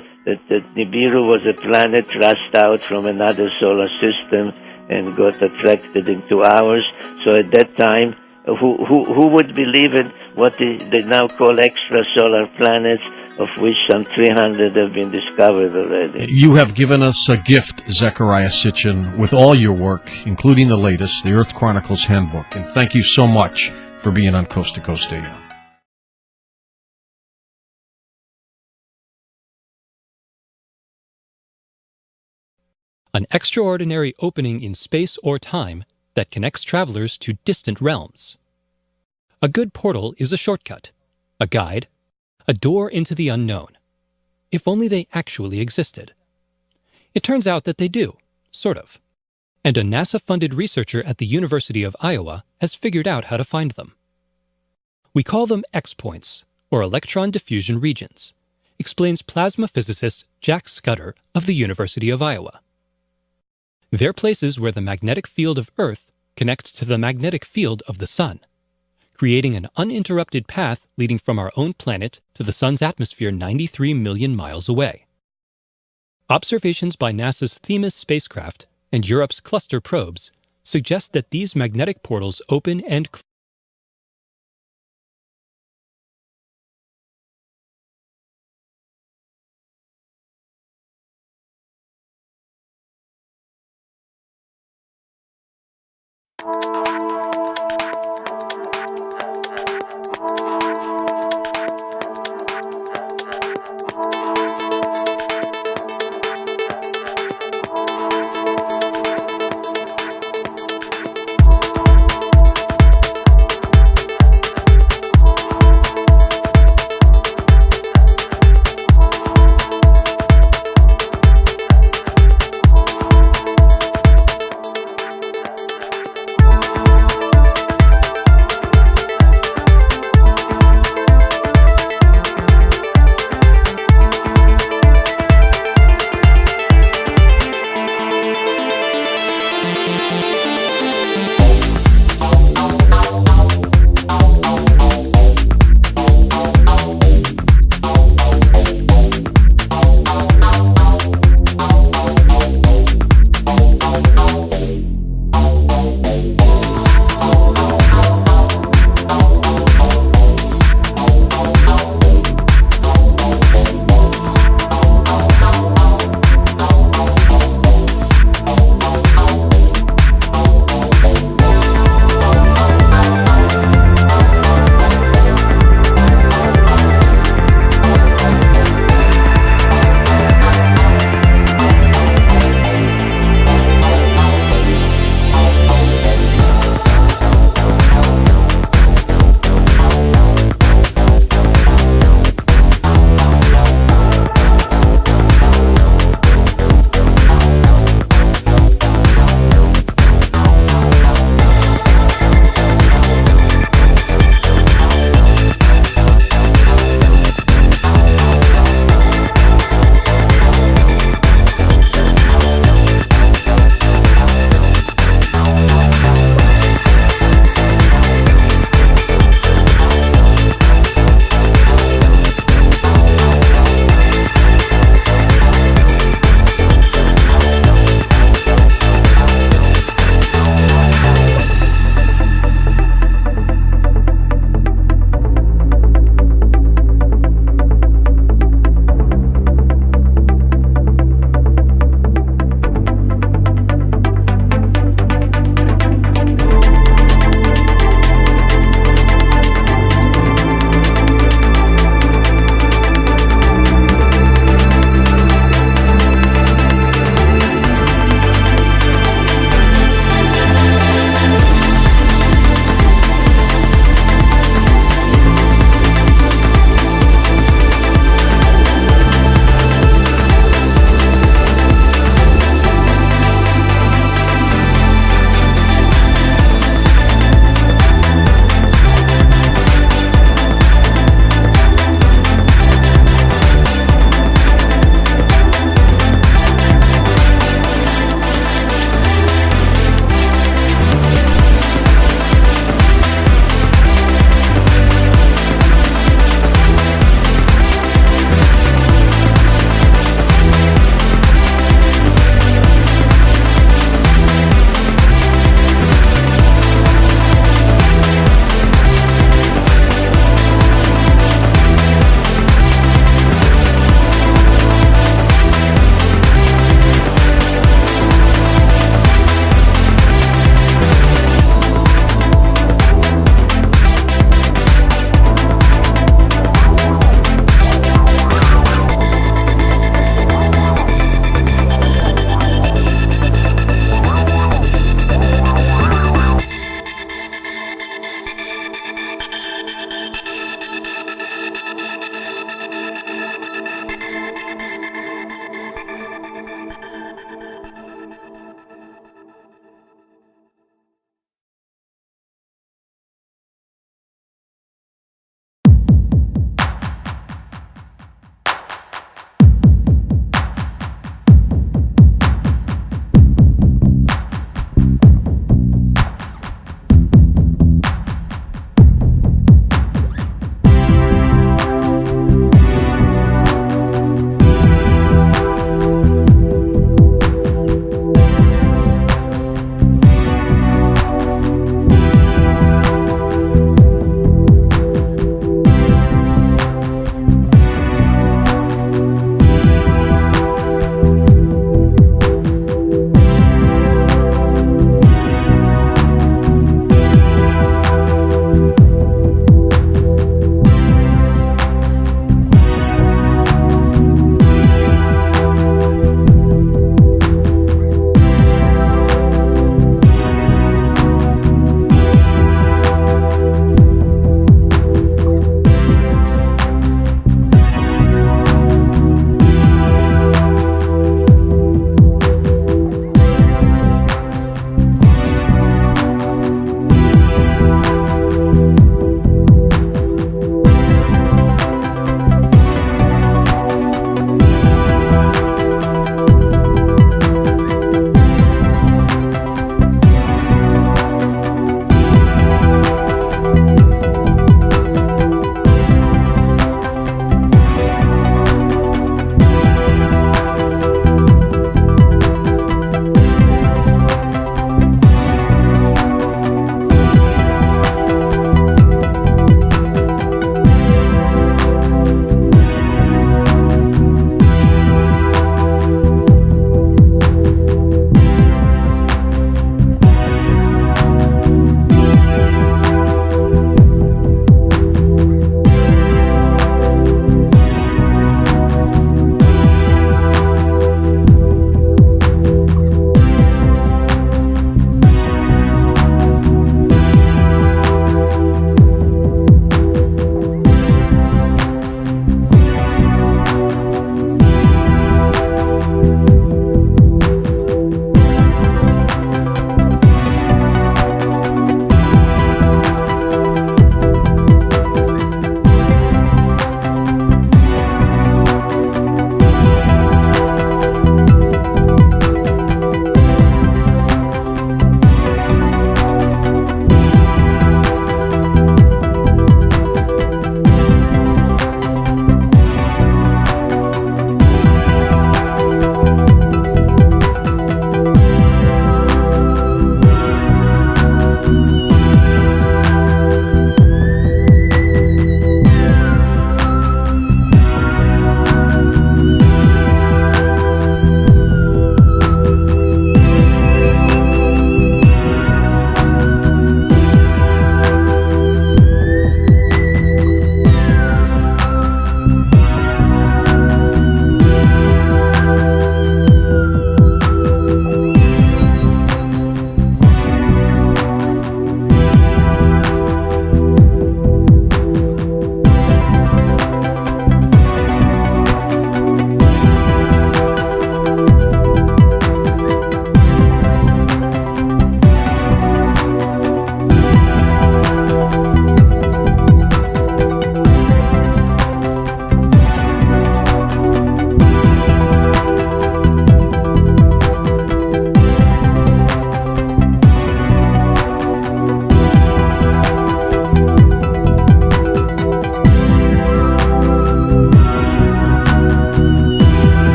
K: Nibiru was a planet thrust out from another solar system and got attracted into ours. So at that time, who would believe in what they now call extrasolar planets, of which some 300 have been discovered already?
J: You have given us a gift, Zechariah Sitchin, with all your work, including the latest, the Earth Chronicles Handbook. And thank you so much for being on Coast to Coast AM.
M: An extraordinary opening in space or time that connects travelers to distant realms. A good portal is a shortcut, a guide, a door into the unknown, if only they actually existed. It turns out that they do, sort of. And a NASA-funded researcher at the University of Iowa has figured out how to find them. We call them X-points, or electron diffusion regions, explains plasma physicist Jack Scudder of the University of Iowa. They're places where the magnetic field of Earth connects to the magnetic field of the Sun, creating an uninterrupted path leading from our own planet to the Sun's atmosphere 93 million miles away. Observations by NASA's Themis spacecraft and Europe's cluster probes suggest that these magnetic portals open and close.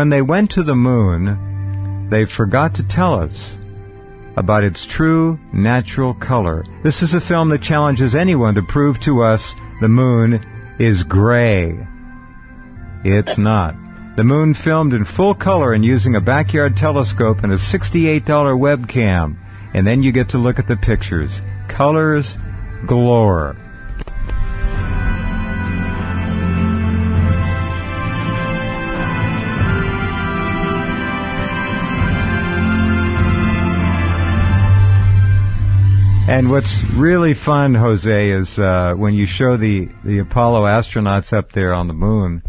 N: when they went to the moon, they forgot to tell us about its true natural color. This is a film that challenges anyone to prove to us the moon is gray. It's not. The moon filmed in full color and using a backyard telescope and a $68 webcam. And then you get to look at the pictures. Colors galore. And what's really fun, Jose, is when you show the Apollo astronauts up there on the moon,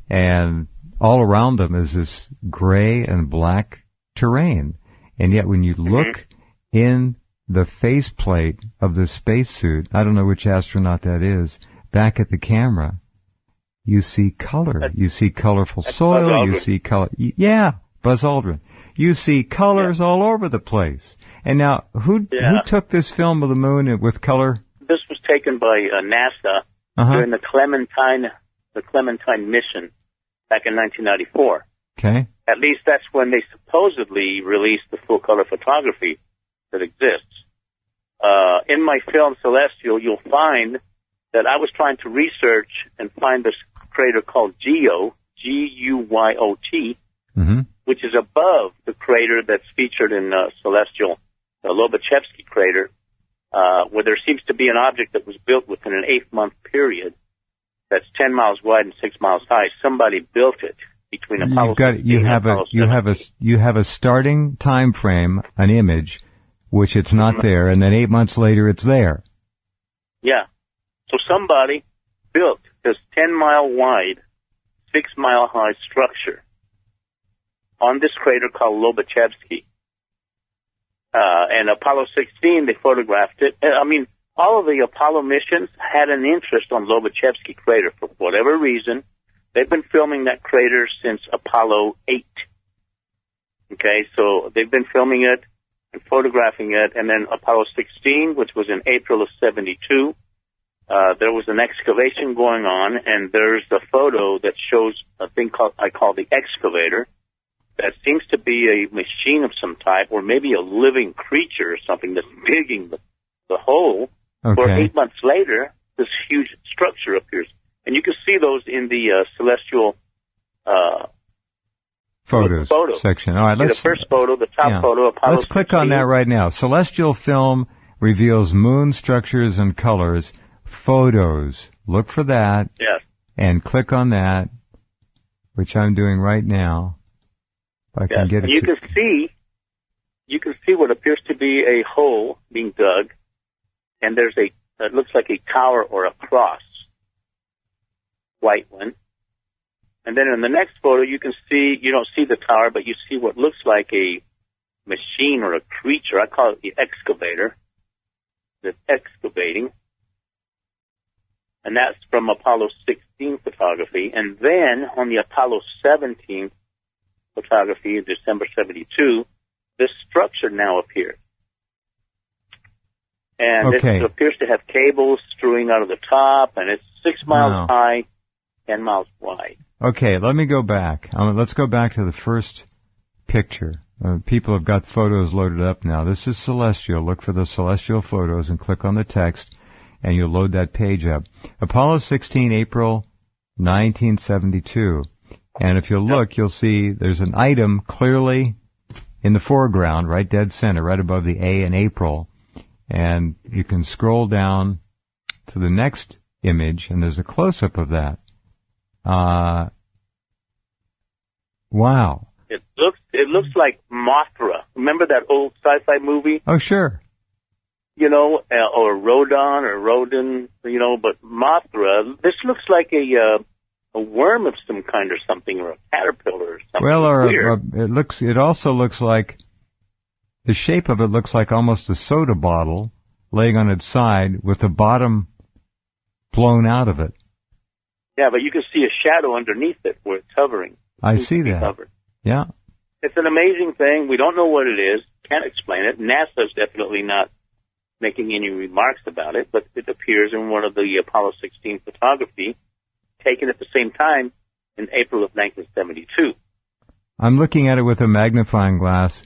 N: and all around them is this gray and black terrain. And yet when you look in the faceplate of the spacesuit, I don't know which astronaut that is, back at the camera, you see color. You see colorful soil. You see color. Yeah, Buzz Aldrin. You see colors all over the place. And now, who took this film of the moon with color?
O: This was taken by NASA during the Clementine mission back in 1994.
N: Okay.
O: At least that's when they supposedly released the full color photography that exists. In my film Celestial, you'll find that I was trying to research and find this crater called Guyot, G-U-Y-O-T, which is above the crater that's featured in Celestial, the Lobachevsky crater, where there seems to be an object that was built within an 8-month period that's 10 miles wide and 6 miles high. Somebody built it between Apollo 16 and Apollo 17.
N: You have a starting time frame, an image, which it's not there, and then 8 months later it's there.
O: Yeah. So somebody built this 10-mile wide, 6-mile high structure on this crater called Lobachevsky. And Apollo 16, they photographed it. I mean, all of the Apollo missions had an interest on Lobachevsky crater for whatever reason. They've been filming that crater since Apollo 8. Okay, so they've been filming it and photographing it. And then Apollo 16, which was in April of 72, there was an excavation going on, and there's a photo that shows a thing I call the excavator. That seems to be a machine of some type, or maybe a living creature or something that's digging the hole.
N: Okay.
O: Or 8 months later, this huge structure appears. And you can see those in the Celestial
N: photos section. All right,
O: the first photo, the top photo, Apollo
N: Let's click 16. On that right now. Celestial film reveals moon structures and colors. Photos. Look for that.
O: Yes.
N: And click on that, which I'm doing right now. I can get it.
O: You can see what appears to be a hole being dug, and there's it looks like a tower or a cross, white one. And then in the next photo, you don't see the tower, but you see what looks like a machine or a creature. I call it the excavator that's excavating. And that's from Apollo 16 photography. And then on the Apollo 17 photography in December 72, this structure now appears. And it appears to have cables strewing out of the top, and it's 6 miles high, 10 miles wide.
N: Okay, let me go back. Let's go back to the first picture. People have got photos loaded up now. This is Celestial. Look for the Celestial photos and click on the text, and you'll load that page up. Apollo 16, April 1972. And if you look, you'll see there's an item clearly in the foreground, right dead center, right above the A in April. And you can scroll down to the next image, and there's a close-up of that. Wow.
O: It looks like Mothra. Remember that old sci-fi movie?
N: Oh, sure.
O: Or Rodon or Rodin, but Mothra. This looks like a worm of some kind or something, or a caterpillar or something.
N: Well,
O: weird.
N: It also looks like, the shape of it looks like almost a soda bottle laying on its side with the bottom blown out of it.
O: Yeah, but you can see a shadow underneath it where it's hovering.
N: I see that.
O: Covered.
N: Yeah.
O: It's an amazing thing. We don't know what it is. Can't explain it. NASA's definitely not making any remarks about it, but it appears in one of the Apollo 16 photography taken at the same time in April of 1972.
N: I'm looking at it with a magnifying glass,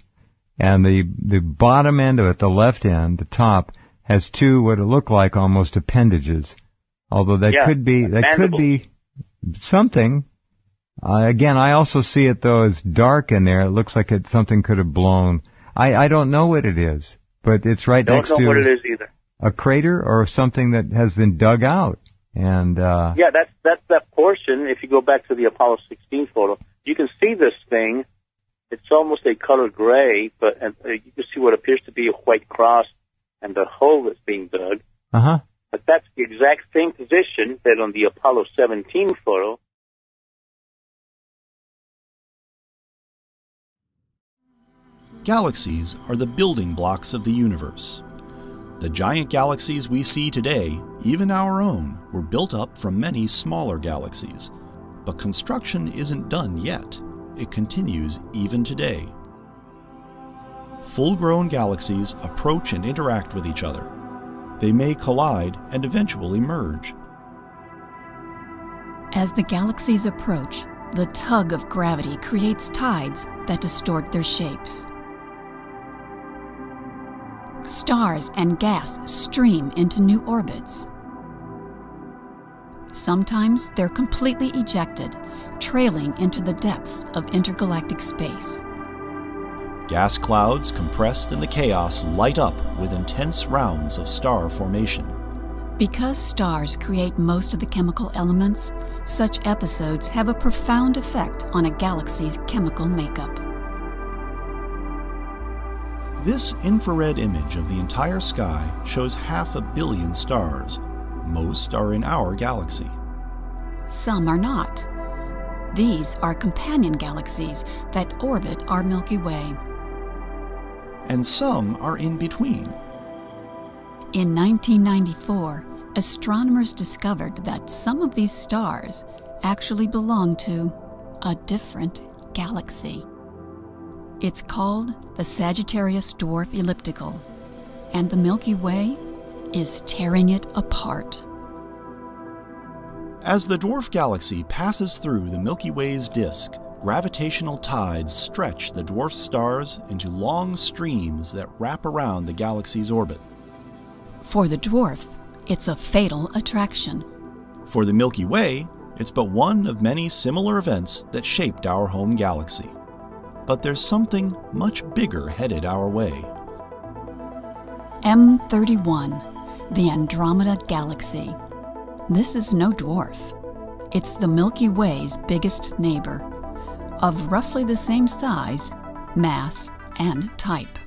N: and the bottom end of it, the left end, the top, has two what look like almost appendages. Although that could be something. Again, I also see it though as dark in there. It looks like something could have blown. I don't know what it is, but it's right next to
O: Don't know what it is either.
N: A crater or something that has been dug out. And
O: yeah, that's that portion. If you go back to the Apollo 16 photo, you can see this thing. It's almost a color gray, but you can see what appears to be a white cross and the hole that's being dug.
N: Uh-huh.
O: But that's the exact same position that on the Apollo 17 photo.
P: Galaxies are the building blocks of the universe. The giant galaxies we see today, even our own, were built up from many smaller galaxies. But construction isn't done yet. It continues even today. Full-grown galaxies approach and interact with each other. They may collide and eventually merge.
Q: As the galaxies approach, the tug of gravity creates tides that distort their shapes. Stars and gas stream into new orbits. Sometimes they're completely ejected, trailing into the depths of intergalactic space.
P: Gas clouds compressed in the chaos light up with intense rounds of star formation.
Q: Because stars create most of the chemical elements, such episodes have a profound effect on a galaxy's chemical makeup.
P: This infrared image of the entire sky shows 500 million stars. Most are in our galaxy.
Q: Some are not. These are companion galaxies that orbit our Milky Way.
P: And some are in between.
Q: In 1994, astronomers discovered that some of these stars actually belong to a different galaxy. It's called the Sagittarius Dwarf Elliptical, and the Milky Way is tearing it apart.
P: As the dwarf galaxy passes through the Milky Way's disk, gravitational tides stretch the dwarf stars into long streams that wrap around the galaxy's orbit.
Q: For the dwarf, it's a fatal attraction.
P: For the Milky Way, it's but one of many similar events that shaped our home galaxy. But there's something much bigger headed our way.
Q: M31, the Andromeda Galaxy. This is no dwarf. It's the Milky Way's biggest neighbor, of roughly the same size, mass, and type.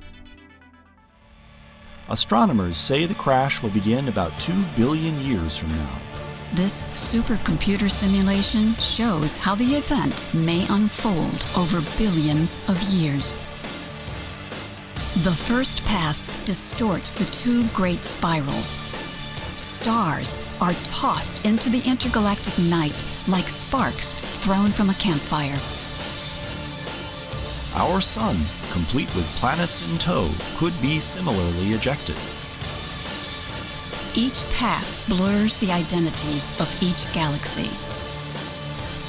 P: Astronomers say the crash will begin about 2 billion years from now.
Q: This supercomputer simulation shows how the event may unfold over billions of years. The first pass distorts the two great spirals. Stars are tossed into the intergalactic night like sparks thrown from a campfire.
P: Our sun, complete with planets in tow, could be similarly ejected.
Q: Each pass blurs the identities of each galaxy.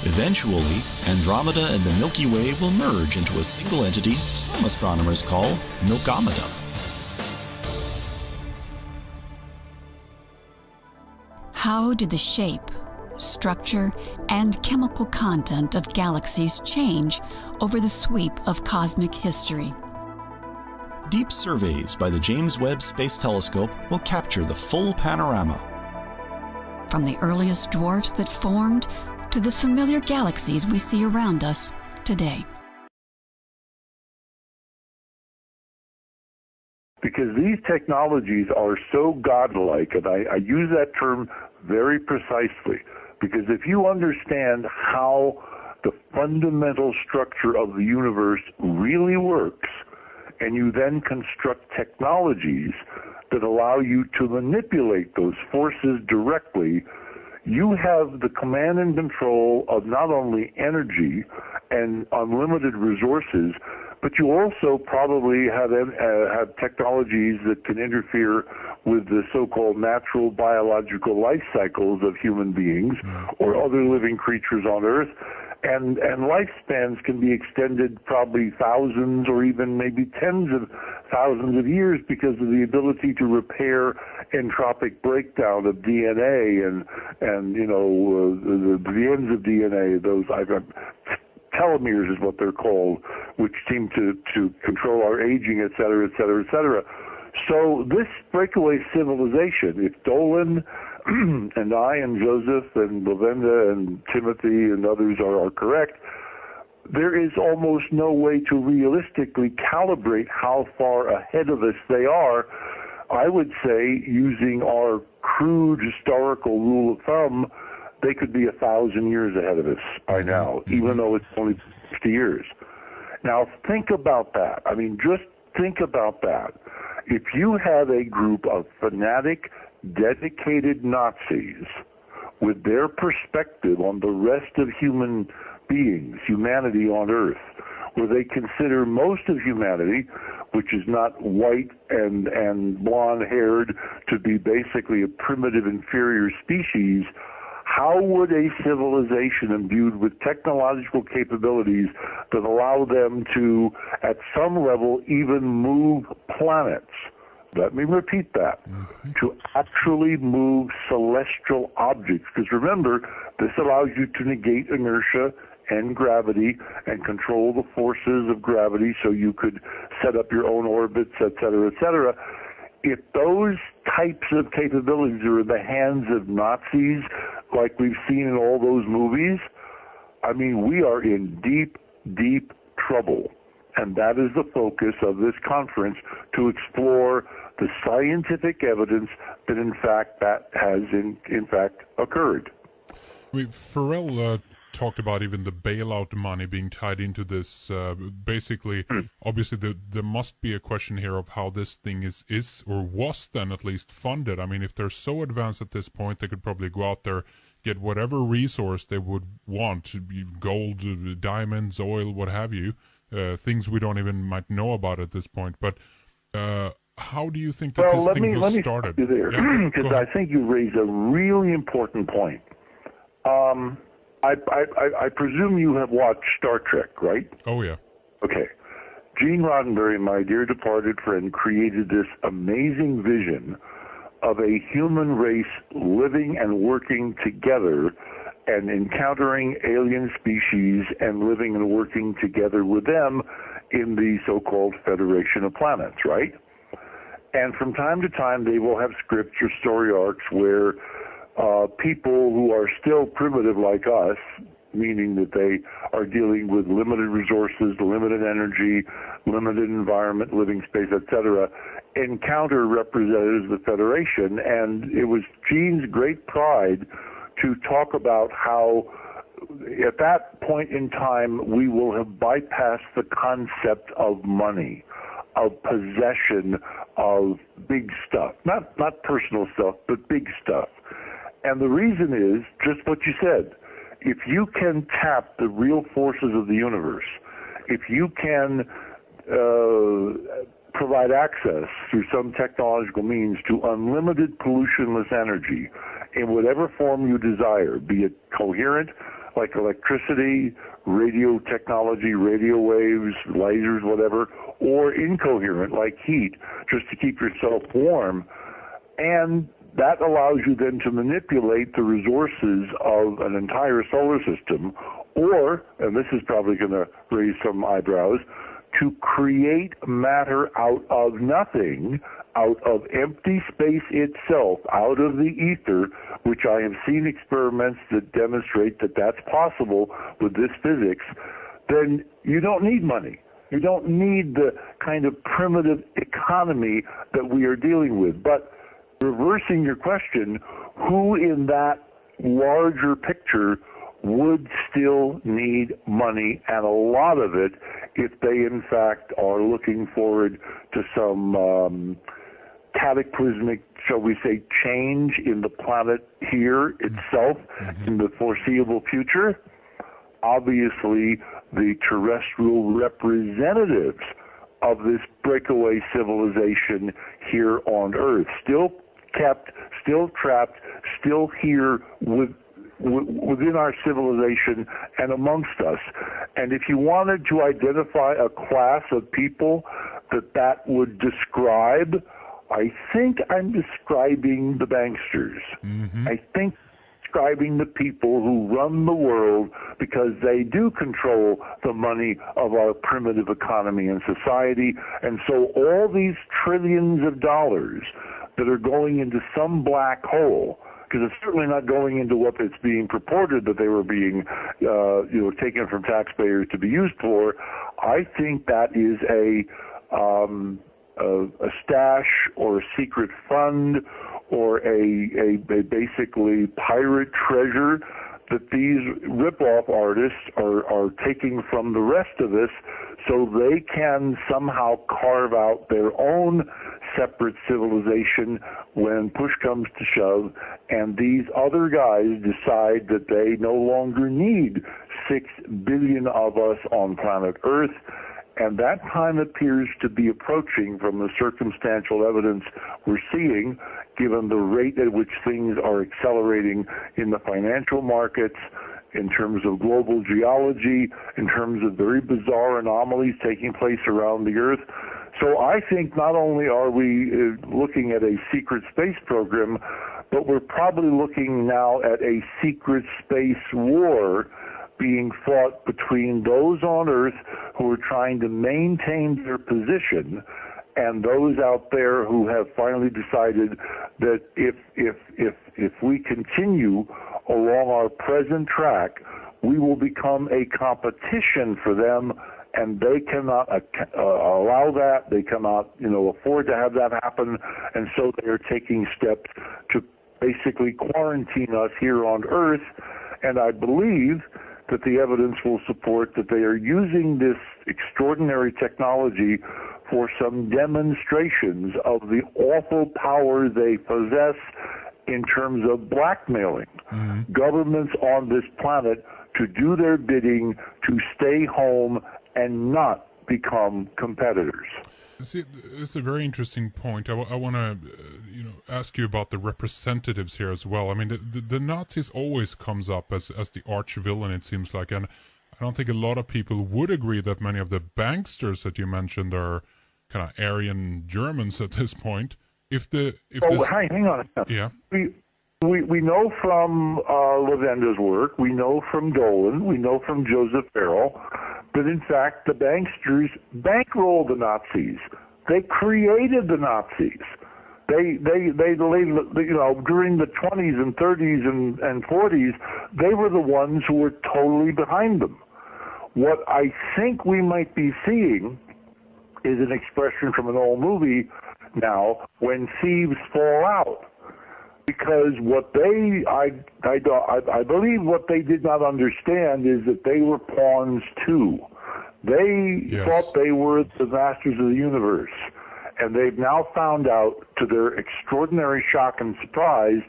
P: Eventually, Andromeda and the Milky Way will merge into a single entity some astronomers call Milkomeda.
Q: How did the shape, structure, and chemical content of galaxies change over the sweep of cosmic history?
P: Deep surveys by the James Webb Space Telescope will capture the full panorama.
Q: From the earliest dwarfs that formed to the familiar galaxies we see around us today.
R: Because these technologies are so godlike, and I use that term very precisely, because if you understand how the fundamental structure of the universe really works, and you then construct technologies that allow you to manipulate those forces directly, you have the command and control of not only energy and unlimited resources, but you also probably have technologies that can interfere with the so-called natural biological life cycles of human beings or other living creatures on Earth. And lifespans can be extended probably thousands or even maybe tens of thousands of years because of the ability to repair entropic breakdown of DNA and you know the ends of DNA. Those telomeres is what they're called, which seem to control our aging, et cetera, et cetera, et cetera. So this breakaway civilization, if Dolan and I and Joseph and Lavenda and Timothy and others are correct, there is almost no way to realistically calibrate how far ahead of us they are. I would say, using our crude historical rule of thumb, they could be 1,000 years ahead of us by now, even though it's only 50 years. Now, think about that. I mean, just think about that. If you have a group of fanatic, dedicated Nazis with their perspective on the rest of human beings, humanity on Earth, where they consider most of humanity, which is not white and blonde-haired, to be basically a primitive, inferior species, how would a civilization imbued with technological capabilities that allow them to, at some level, even move planets, let me repeat that, to actually move celestial objects? Because remember, this allows you to negate inertia and gravity and control the forces of gravity so you could set up your own orbits, et cetera, et cetera. If those types of capabilities are in the hands of Nazis, like we've seen in all those movies, I mean, we are in deep, deep trouble. And that is the focus of this conference, to explore the scientific evidence that, in fact, that has, in fact, occurred.
S: Farrell talked about even the bailout money being tied into this. Basically, obviously, there must be a question here of how this thing is or was then at least funded. I mean, if they're so advanced at this point, they could probably go out there, get whatever resource they would want, gold, diamonds, oil, what have you, things we don't even might know about at this point. But how do you think that this thing was started?
R: Let me stop you there, because I think you raise a really important point. I presume you have watched Star Trek, right?
S: Oh, yeah.
R: Okay. Gene Roddenberry, my dear departed friend, created this amazing vision of a human race living and working together and encountering alien species and living and working together with them in the so-called Federation of Planets, right? And from time to time, they will have scripts or story arcs where people who are still primitive like us, meaning that they are dealing with limited resources, limited energy, limited environment, living space, etc., encounter representatives of the Federation. And it was Gene's great pride to talk about how at that point in time we will have bypassed the concept of money, of possession, of big stuff. Not personal stuff, but big stuff. And the reason is just what you said. If you can tap the real forces of the universe, if you can provide access through some technological means to unlimited pollutionless energy in whatever form you desire, be it coherent, like electricity, radio technology, radio waves, lasers, whatever, or incoherent, like heat, just to keep yourself warm, and that allows you then to manipulate the resources of an entire solar system, or, and this is probably going to raise some eyebrows, to create matter out of nothing, out of empty space itself, out of the ether, which I have seen experiments that demonstrate that that's possible with this physics, then you don't need money. You don't need the kind of primitive economy that we are dealing with. But reversing your question, who in that larger picture would still need money, and a lot of it, if they in fact are looking forward to some cataclysmic, shall we say, change in the planet here itself in the foreseeable future? Obviously, the terrestrial representatives of this breakaway civilization here on Earth, still kept, still trapped, still here with within our civilization and amongst us. And if you wanted to identify a class of people that would describe, I think I'm describing the banksters. I think describing the people who run the world because they do control the money of our primitive economy and society. And so all these trillions of dollars that are going into some black hole, because it's certainly not going into what it's being purported that they were being, taken from taxpayers to be used for. I think that is a stash or a secret fund or a basically pirate treasure that these rip-off artists are taking from the rest of us so they can somehow carve out their own separate civilization when push comes to shove, and these other guys decide that they no longer need 6 billion of us on planet Earth. And that time appears to be approaching from the circumstantial evidence we're seeing, given the rate at which things are accelerating in the financial markets, in terms of global geology, in terms of very bizarre anomalies taking place around the Earth. So I think not only are we looking at a secret space program, but we're probably looking now at a secret space war being fought between those on Earth who are trying to maintain their position and those out there who have finally decided that if we continue along our present track, we will become a competition for them, and they cannot allow that. They cannot, afford to have that happen, and so they are taking steps to basically quarantine us here on Earth. And I believe that the evidence will support that they are using this extraordinary technology for some demonstrations of the awful power they possess in terms of blackmailing governments on this planet to do their bidding, to stay home and not become competitors.
S: See, it's a very interesting point. I want to, ask you about the representatives here as well. I mean, the Nazis always comes up as the arch villain, it seems like, and I don't think a lot of people would agree that many of the banksters that you mentioned are kind of Aryan Germans at this point.
R: Hang on.
S: Yeah.
R: We know from Levenda's work, we know from Dolan, we know from Joseph Farrell that in fact the banksters bankrolled the Nazis. They created the Nazis. They during the 20s and 30s and 40s, they were the ones who were totally behind them. What I think we might be seeing is an expression from an old movie now, when thieves fall out. Because what I believe what they did not understand is that they were pawns too. They thought they were the masters of the universe. And they've now found out, to their extraordinary shock and surprise,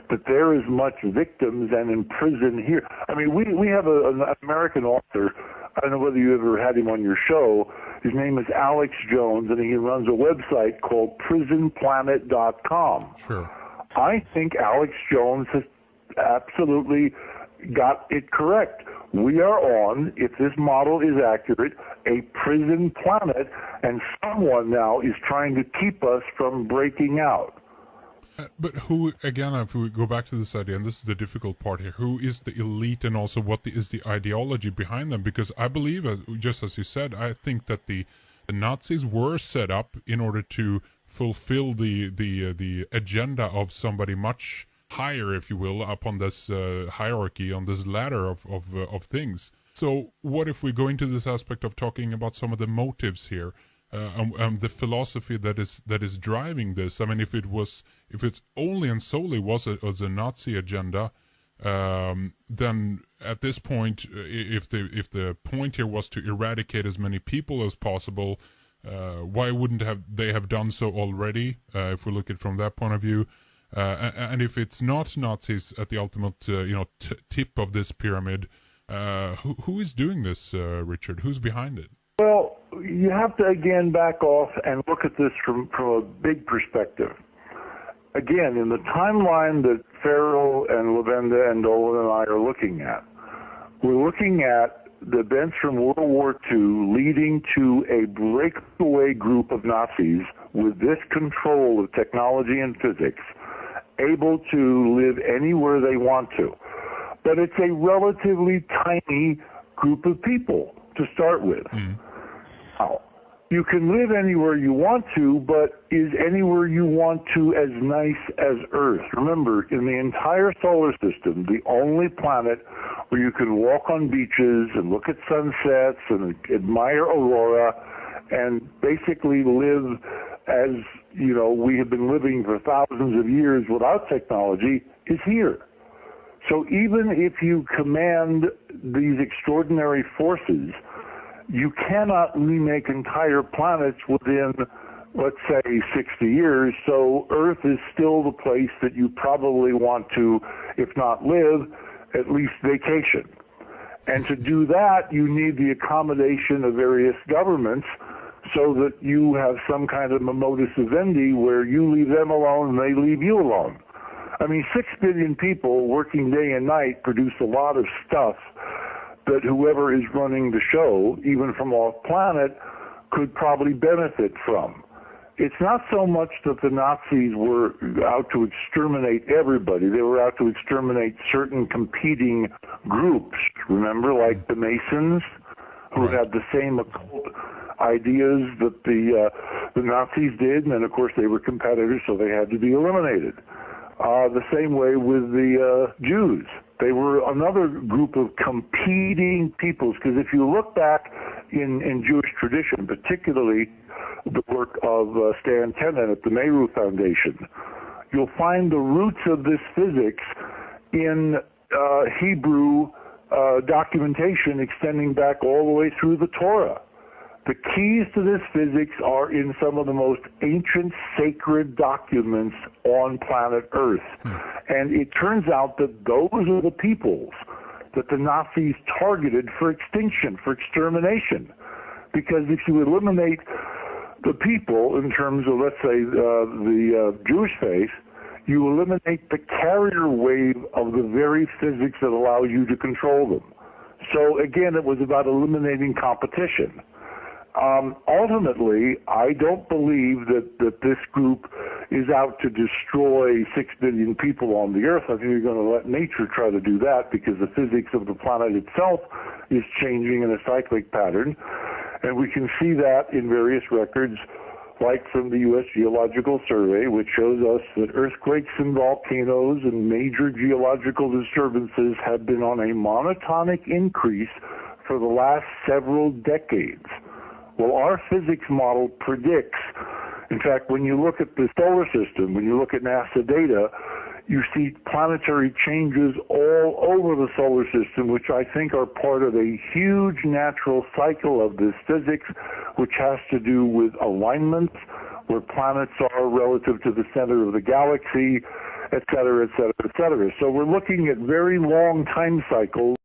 R: that they're as much victims and in prison here. I mean, we have an American author. I don't know whether you ever had him on your show. His name is Alex Jones, and he runs a website called prisonplanet.com.
S: Sure.
R: I think Alex Jones has absolutely got it correct. We are on, if this model is accurate, a prison planet, and someone now is trying to keep us from breaking out.
S: But who, again, if we go back to this idea, and this is the difficult part here, who is the elite and also what is the ideology behind them? Because I believe, just as you said, I think that the Nazis were set up in order to fulfill the agenda of somebody much higher, if you will, up on this hierarchy, on this ladder of things. So what if we go into this aspect of talking about some of the motives here, and the philosophy that is driving this? I mean, if it's only and solely was a Nazi agenda, then at this point, if the point here was to eradicate as many people as possible, why wouldn't they have done so already? If we look at it from that point of view, and if it's not Nazis at the ultimate tip of this pyramid, who is doing this, Richard? Who's behind it?
R: Well, you have to again back off and look at this from a big perspective. Again, in the timeline that Farrell and Lavenda and Dolan and I are looking at. We're looking at the events from World War II leading to a breakaway group of Nazis with this control of technology and physics, able to live anywhere they want to. But it's a relatively tiny group of people to start with. Now, you can live anywhere you want to, but is anywhere you want to as nice as Earth? Remember, in the entire solar system, the only planet where you can walk on beaches and look at sunsets and admire aurora and basically live as, you know, we have been living for thousands of years without technology is here. So even if you command these extraordinary forces, you cannot remake entire planets within, let's say, 60 years. So Earth is still the place that you probably want to, if not live, at least vacation. And to do that, you need the accommodation of various governments so that you have some kind of modus vivendi where you leave them alone and they leave you alone. I mean, 6 billion people working day and night produce a lot of stuff that whoever is running the show, even from off planet, could probably benefit from. It's not so much that the Nazis were out to exterminate everybody. They were out to exterminate certain competing groups. Remember, like the Masons, who had the same occult ideas that the Nazis did, and then, of course, they were competitors, so they had to be eliminated. The same way with the Jews. They were another group of competing peoples, because if you look back in Jewish tradition, particularly the work of Stan Tenen at the Meru Foundation, you'll find the roots of this physics in Hebrew documentation extending back all the way through the Torah. The keys to this physics are in some of the most ancient sacred documents on planet Earth. And it turns out that those are the peoples that the Nazis targeted for extinction, for extermination. Because if you eliminate the people in terms of, let's say, the Jewish faith, you eliminate the carrier wave of the very physics that allows you to control them. So again, it was about eliminating competition. Ultimately, I don't believe that this group is out to destroy 6 billion people on the Earth. I think you're going to let nature try to do that because the physics of the planet itself is changing in a cyclic pattern. And we can see that in various records, like from the U.S. Geological Survey, which shows us that earthquakes and volcanoes and major geological disturbances have been on a monotonic increase for the last several decades. Well, our physics model predicts, in fact, when you look at the solar system, when you look at NASA data, you see planetary changes all over the solar system, which I think are part of a huge natural cycle of this physics, which has to do with alignments, where planets are relative to the center of the galaxy, et cetera, et cetera, et cetera. So we're looking at very long time cycles.